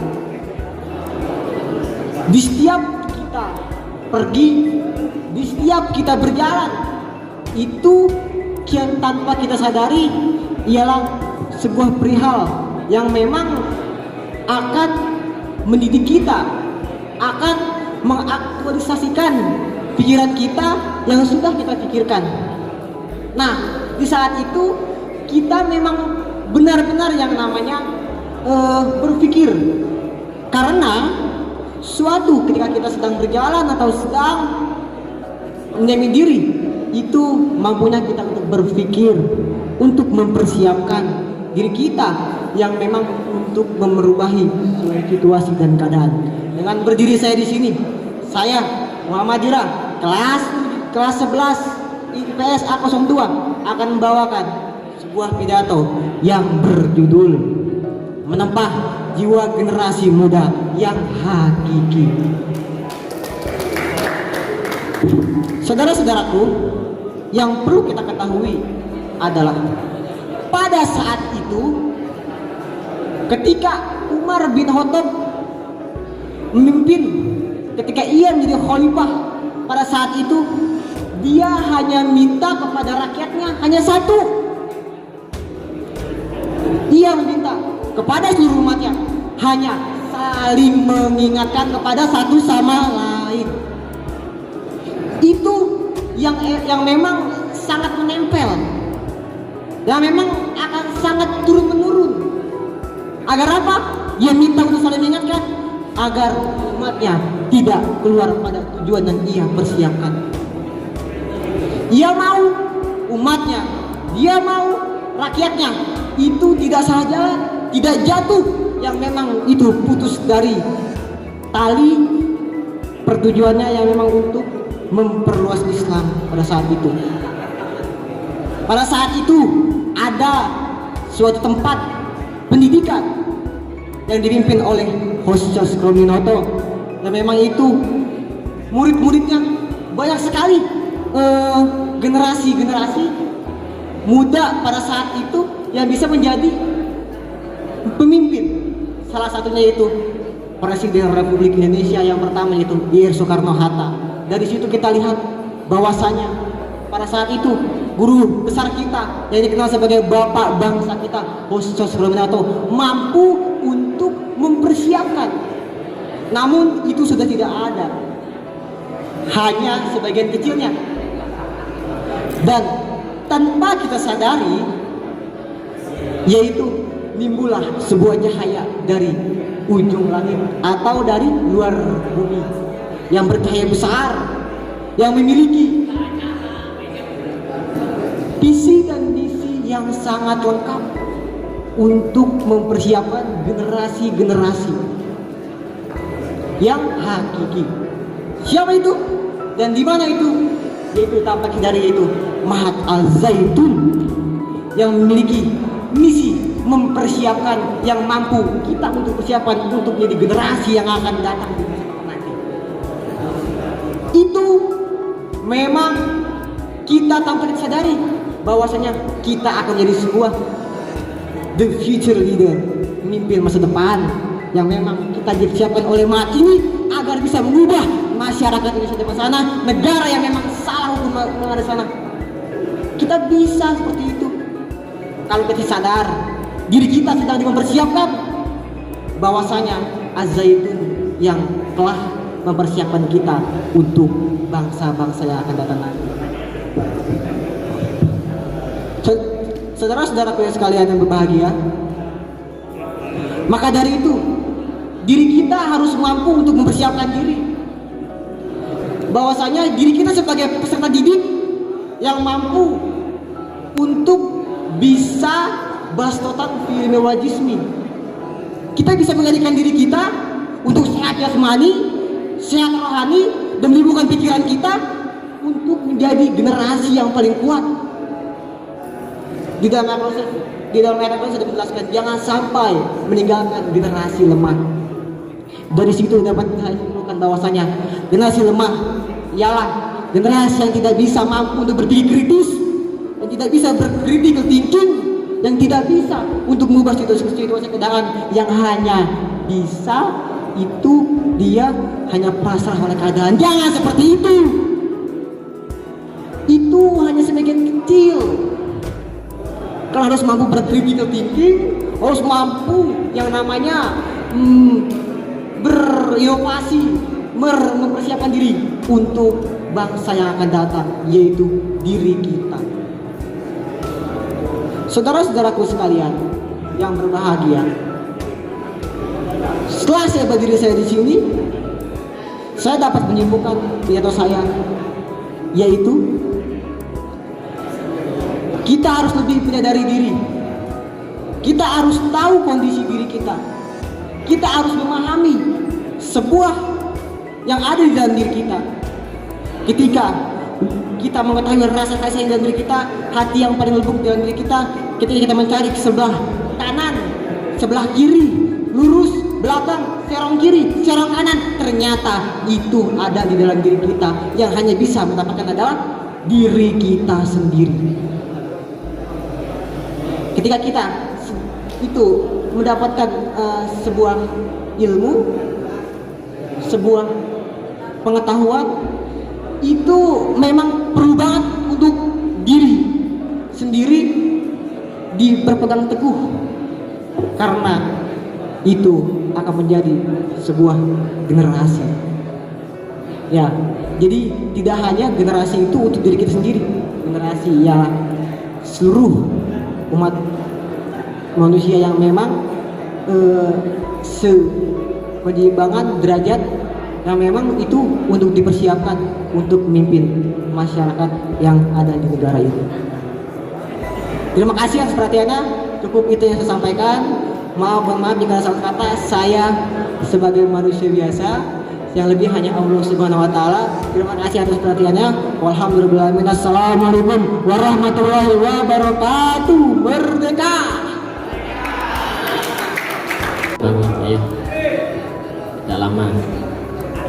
di setiap kita pergi, di setiap kita berjalan, itu yang tanpa kita sadari ialah sebuah perihal yang memang akan mendidik kita, akan mengaktualisasikan pikiran kita yang sudah kita pikirkan. Nah, di saat itu kita memang benar-benar yang namanya berpikir, karena suatu ketika kita sedang berjalan atau sedang mendiami diri, itu mampunya kita untuk berpikir, untuk mempersiapkan diri kita yang memang untuk memerubahi situasi dan keadaan. Dengan berdiri saya di sini, saya Muhammad Jira, kelas 11 IPS A02 akan membawakan sebuah pidato yang berjudul Menempah Jiwa Generasi Muda yang Hakiki. Saudara-saudaraku, yang perlu kita ketahui adalah pada saat itu ketika Umar bin Khattab memimpin, ketika ia menjadi khalifah, pada saat itu dia hanya minta kepada rakyatnya hanya satu. Ia meminta kepada seluruh umatnya hanya saling mengingatkan kepada satu sama lain. Itu yang memang sangat menempel, yang memang akan sangat turun menurun. Agar apa? Ia minta untuk saling mengingatkan agar umatnya tidak keluar pada tujuan yang ia persiapkan. Ia mau umatnya, dia mau rakyatnya itu tidak salah jalan, tidak jatuh, yang memang itu putus dari tali pertujuannya yang memang untuk memperluas Islam pada saat itu. Pada saat itu ada suatu tempat pendidikan yang dipimpin oleh Hostos Krominoto, dan memang itu murid-muridnya banyak sekali, generasi-generasi muda pada saat itu yang bisa menjadi pemimpin. Salah satunya itu Presiden Republik Indonesia yang pertama, itu Ir Soekarno-Hatta. Dari situ kita lihat bahwasanya pada saat itu guru besar kita yang dikenal sebagai bapak bangsa kita, Hostos Krominoto, mampu untuk mempersiapkan. Namun itu sudah tidak ada, hanya sebagian kecilnya. Dan tanpa kita sadari, yaitu nimbullah sebuah cahaya dari ujung langit atau dari luar bumi yang bercahaya besar, yang memiliki visi dan misi yang sangat lengkap untuk mempersiapkan generasi-generasi yang hakiki. Siapa itu dan di mana itu? Yaitu tampak dari itu Mahat Al-Zaitun, yang memiliki misi mempersiapkan, yang mampu kita untuk persiapan untuk menjadi generasi yang akan datang di masa depan nanti. Itu memang kita tanpa disadari bahwasanya kita akan menjadi sebuah the future leader, pemimpin masa depan yang memang kita disiapkan oleh Mahat ini agar bisa mengubah masyarakat Indonesia di sana, negara yang memang salah hukum yang ada di sana. Kita bisa seperti itu kalau kita sadar diri kita sedang mempersiapkan bahwasanya Az-Zaitun yang telah mempersiapkan kita untuk bangsa-bangsa yang akan datang nanti. Saudara-saudaraku yang sekalian yang berbahagia, maka dari itu diri kita harus mampu untuk mempersiapkan diri, bahwasanya diri kita sebagai peserta didik yang mampu untuk bisa bastotan fi ilmi wal jismi. Kita bisa menjadikan diri kita untuk sehat jasmani sehat rohani, dan menimbulkan pikiran kita untuk menjadi generasi yang paling kuat. Di dalam ayat Allah sudah menjelaskan jangan sampai meninggalkan generasi lemah. Dari situ dapat kita simpulkan bahwasanya generasi lemah ialah generasi yang tidak bisa mampu untuk berpikir kritis, yang tidak bisa berkritical thinking, yang tidak bisa untuk mengubah situasi keadaan, yang hanya bisa itu dia hanya pasrah oleh keadaan. Jangan seperti itu. Itu hanya sebagian kecil. Kalau harus mampu berkritical thinking, harus mampu yang namanya berinovasi, mempersiapkan diri untuk bangsa yang akan datang, yaitu diri kita. Saudara-saudaraku sekalian yang berbahagia, setelah saya berdiri di sini, saya dapat menyimpulkan pidato saya, yaitu kita harus lebih menyadari diri. Kita harus tahu kondisi diri kita. Kita harus memahami sebuah yang ada di dalam diri kita. Ketika kita mengetahui rasa kasih yang dalam diri kita, hati yang paling lembut dalam diri kita, ketika kita mencari ke sebelah kanan, sebelah kiri, lurus, belakang, serong kiri, serong kanan, ternyata itu ada di dalam diri kita. Yang hanya bisa mendapatkan adalah diri kita sendiri. Ketika kita itu mendapatkan sebuah ilmu, sebuah pengetahuan, itu memang perlu banget untuk diri sendiri diberpegang teguh, karena itu akan menjadi sebuah generasi. Ya, jadi tidak hanya generasi itu untuk diri kita sendiri, generasi ya seluruh umat manusia yang memang sepenyimbangan derajat yang memang itu untuk dipersiapkan untuk memimpin masyarakat yang ada di negara itu. Terima kasih atas perhatiannya. Cukup itu yang saya sampaikan. Maaf jika salah kata saya sebagai manusia biasa. Yang lebih hanya Allah Subhanahu wa taala. Terima kasih atas perhatiannya. Walhamdulillahirabbil alamin. Assalamualaikum warahmatullahi wabarakatuh. Merdeka. Bangun, ayo. Tidak lama.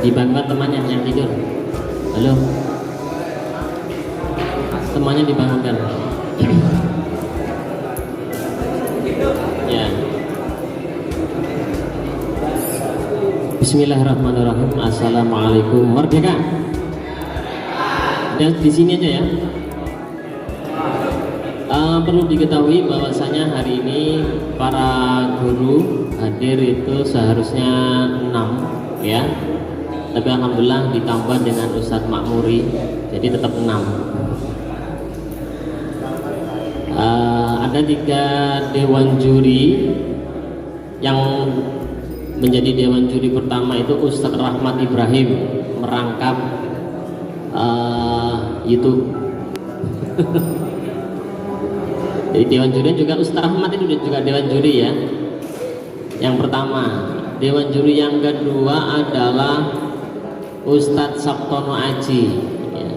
Dibangun temannya yang tidur. Halo. Temannya dibangunkan. Ya. Bismillahirrahmanirrahim. Assalamualaikum. Merdeka. Dan di sini aja ya. Perlu diketahui bahwasanya hari ini para guru hadir itu seharusnya 6 ya. Tapi alhamdulillah ditambah dengan Ustadz Makmuri, jadi tetap 6. Ada 3 dewan juri. Yang menjadi dewan juri pertama itu Ustadz Rahmat Ibrahim, merangkap YouTube. Jadi dewan juri juga Ustadz Rahmat itu juga dewan juri ya. Yang pertama. Dewan juri yang kedua adalah Ustadz Sabtono Aji ya.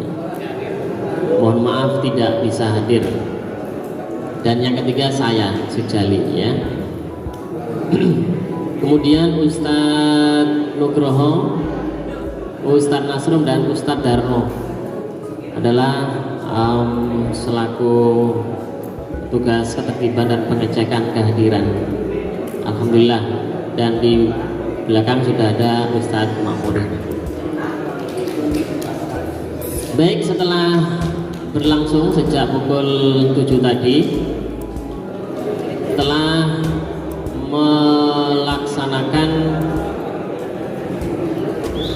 Mohon maaf tidak bisa hadir. Dan yang ketiga saya Sujali ya. Kemudian Ustadz Nugroho, Ustadz Nasrum dan Ustadz Darno adalah selaku tugas ketertiban dan pengecekan kehadiran. Alhamdulillah. Dan di belakang sudah ada Ustadz Makmur. Baik, setelah berlangsung sejak pukul 7 tadi, telah melaksanakan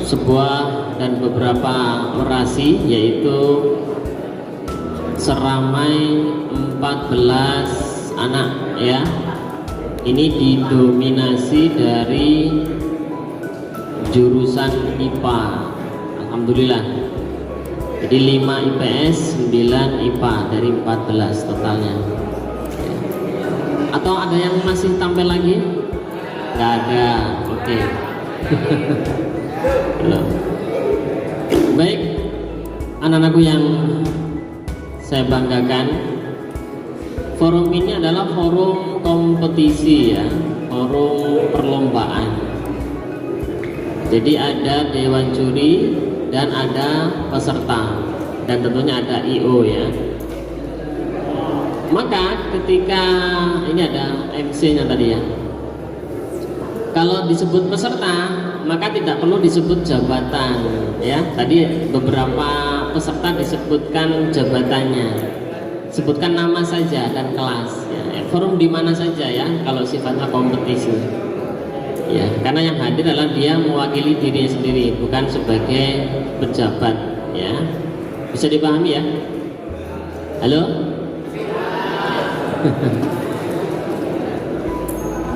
sebuah dan beberapa orasi, yaitu seramai 14 anak ya. Ini didominasi dari jurusan IPA. Alhamdulillah. Jadi 5 IPS, 9 IPA dari 14 totalnya. Atau ada yang masih tampil lagi? Nggak ada. Oke. Baik, anak-anakku yang saya banggakan, forum ini adalah forum kompetisi ya, forum perlombaan. Jadi ada dewan juri dan ada peserta dan tentunya ada IO ya. Maka ketika ini ada MC-nya tadi ya. Kalau disebut peserta, maka tidak perlu disebut jabatan ya. Tadi beberapa peserta disebutkan jabatannya, sebutkan nama saja dan kelas ya. Forum di mana saja ya kalau sifatnya kompetisi ya, karena yang hadir adalah dia mewakili dirinya sendiri, bukan sebagai pejabat ya. Bisa dipahami ya? Halo?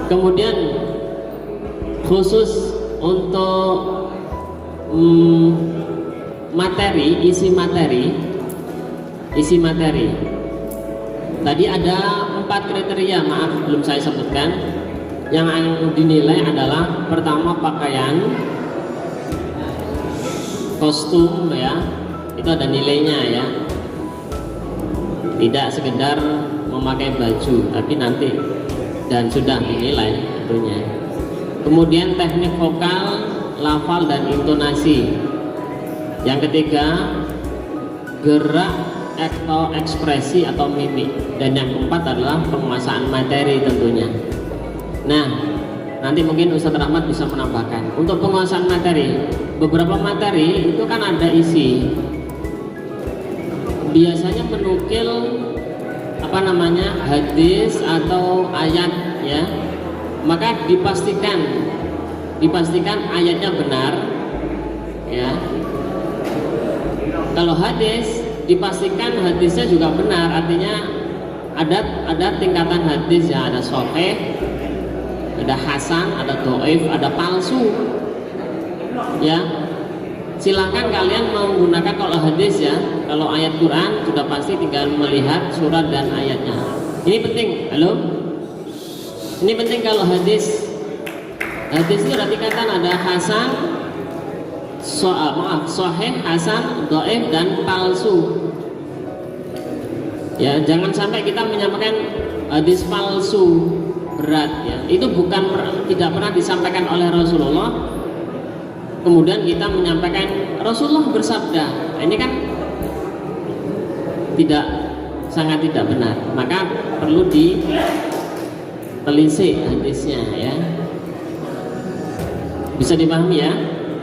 Kemudian khusus untuk materi, isi materi. Tadi ada 4 kriteria, maaf belum saya sebutkan. Yang dinilai adalah pertama pakaian, kostum ya, itu ada nilainya ya. Tidak sekedar memakai baju, tapi nanti dan sudah dinilai tentunya. Kemudian teknik vokal, lafal dan intonasi. Yang ketiga, gerak atau ekspresi atau mimik. Dan yang keempat adalah penguasaan materi tentunya. Nah, nanti mungkin Ustadz Rahmat bisa menambahkan. Untuk penguasaan materi, beberapa materi itu kan ada isi. Biasanya menukil hadis atau ayat ya. Maka dipastikan ayatnya benar ya. Kalau hadis dipastikan hadisnya juga benar, artinya ada tingkatan hadis ya, ada sahih, ada hasan, ada dhaif, ada palsu ya. Silakan kalian menggunakan kalau hadis ya, kalau ayat Quran sudah pasti tinggal melihat surat dan ayatnya. Ini penting, halo? Ini penting kalau hadis itu ada tingkatan, ada hasan, sahih, hasan, dhaif dan palsu. Ya, jangan sampai kita menyampaikan hadis palsu berat ya. Itu tidak pernah disampaikan oleh Rasulullah. Kemudian kita menyampaikan Rasulullah bersabda. Nah, ini kan sangat tidak benar. Maka perlu ditelisik hadisnya ya. Bisa dipahami ya?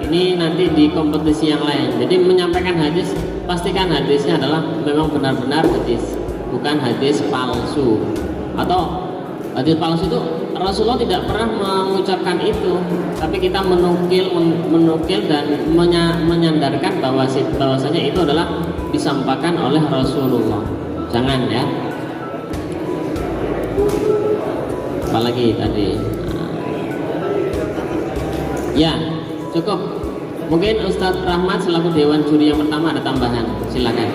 Ini nanti di kompetisi yang lain. Jadi menyampaikan hadis, pastikan hadisnya adalah memang benar-benar hadis, bukan hadis palsu. Atau hadis palsu itu Rasulullah tidak pernah mengucapkan itu, tapi kita menukil dan menyandarkan bahwasanya itu adalah disampaikan oleh Rasulullah. Jangan ya. Apalagi tadi. Ya, cukup. Mungkin Ustadz Rahmat selaku Dewan Juri yang pertama ada tambahan. Silakan.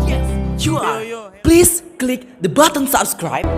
Yes, you are. Please click the button subscribe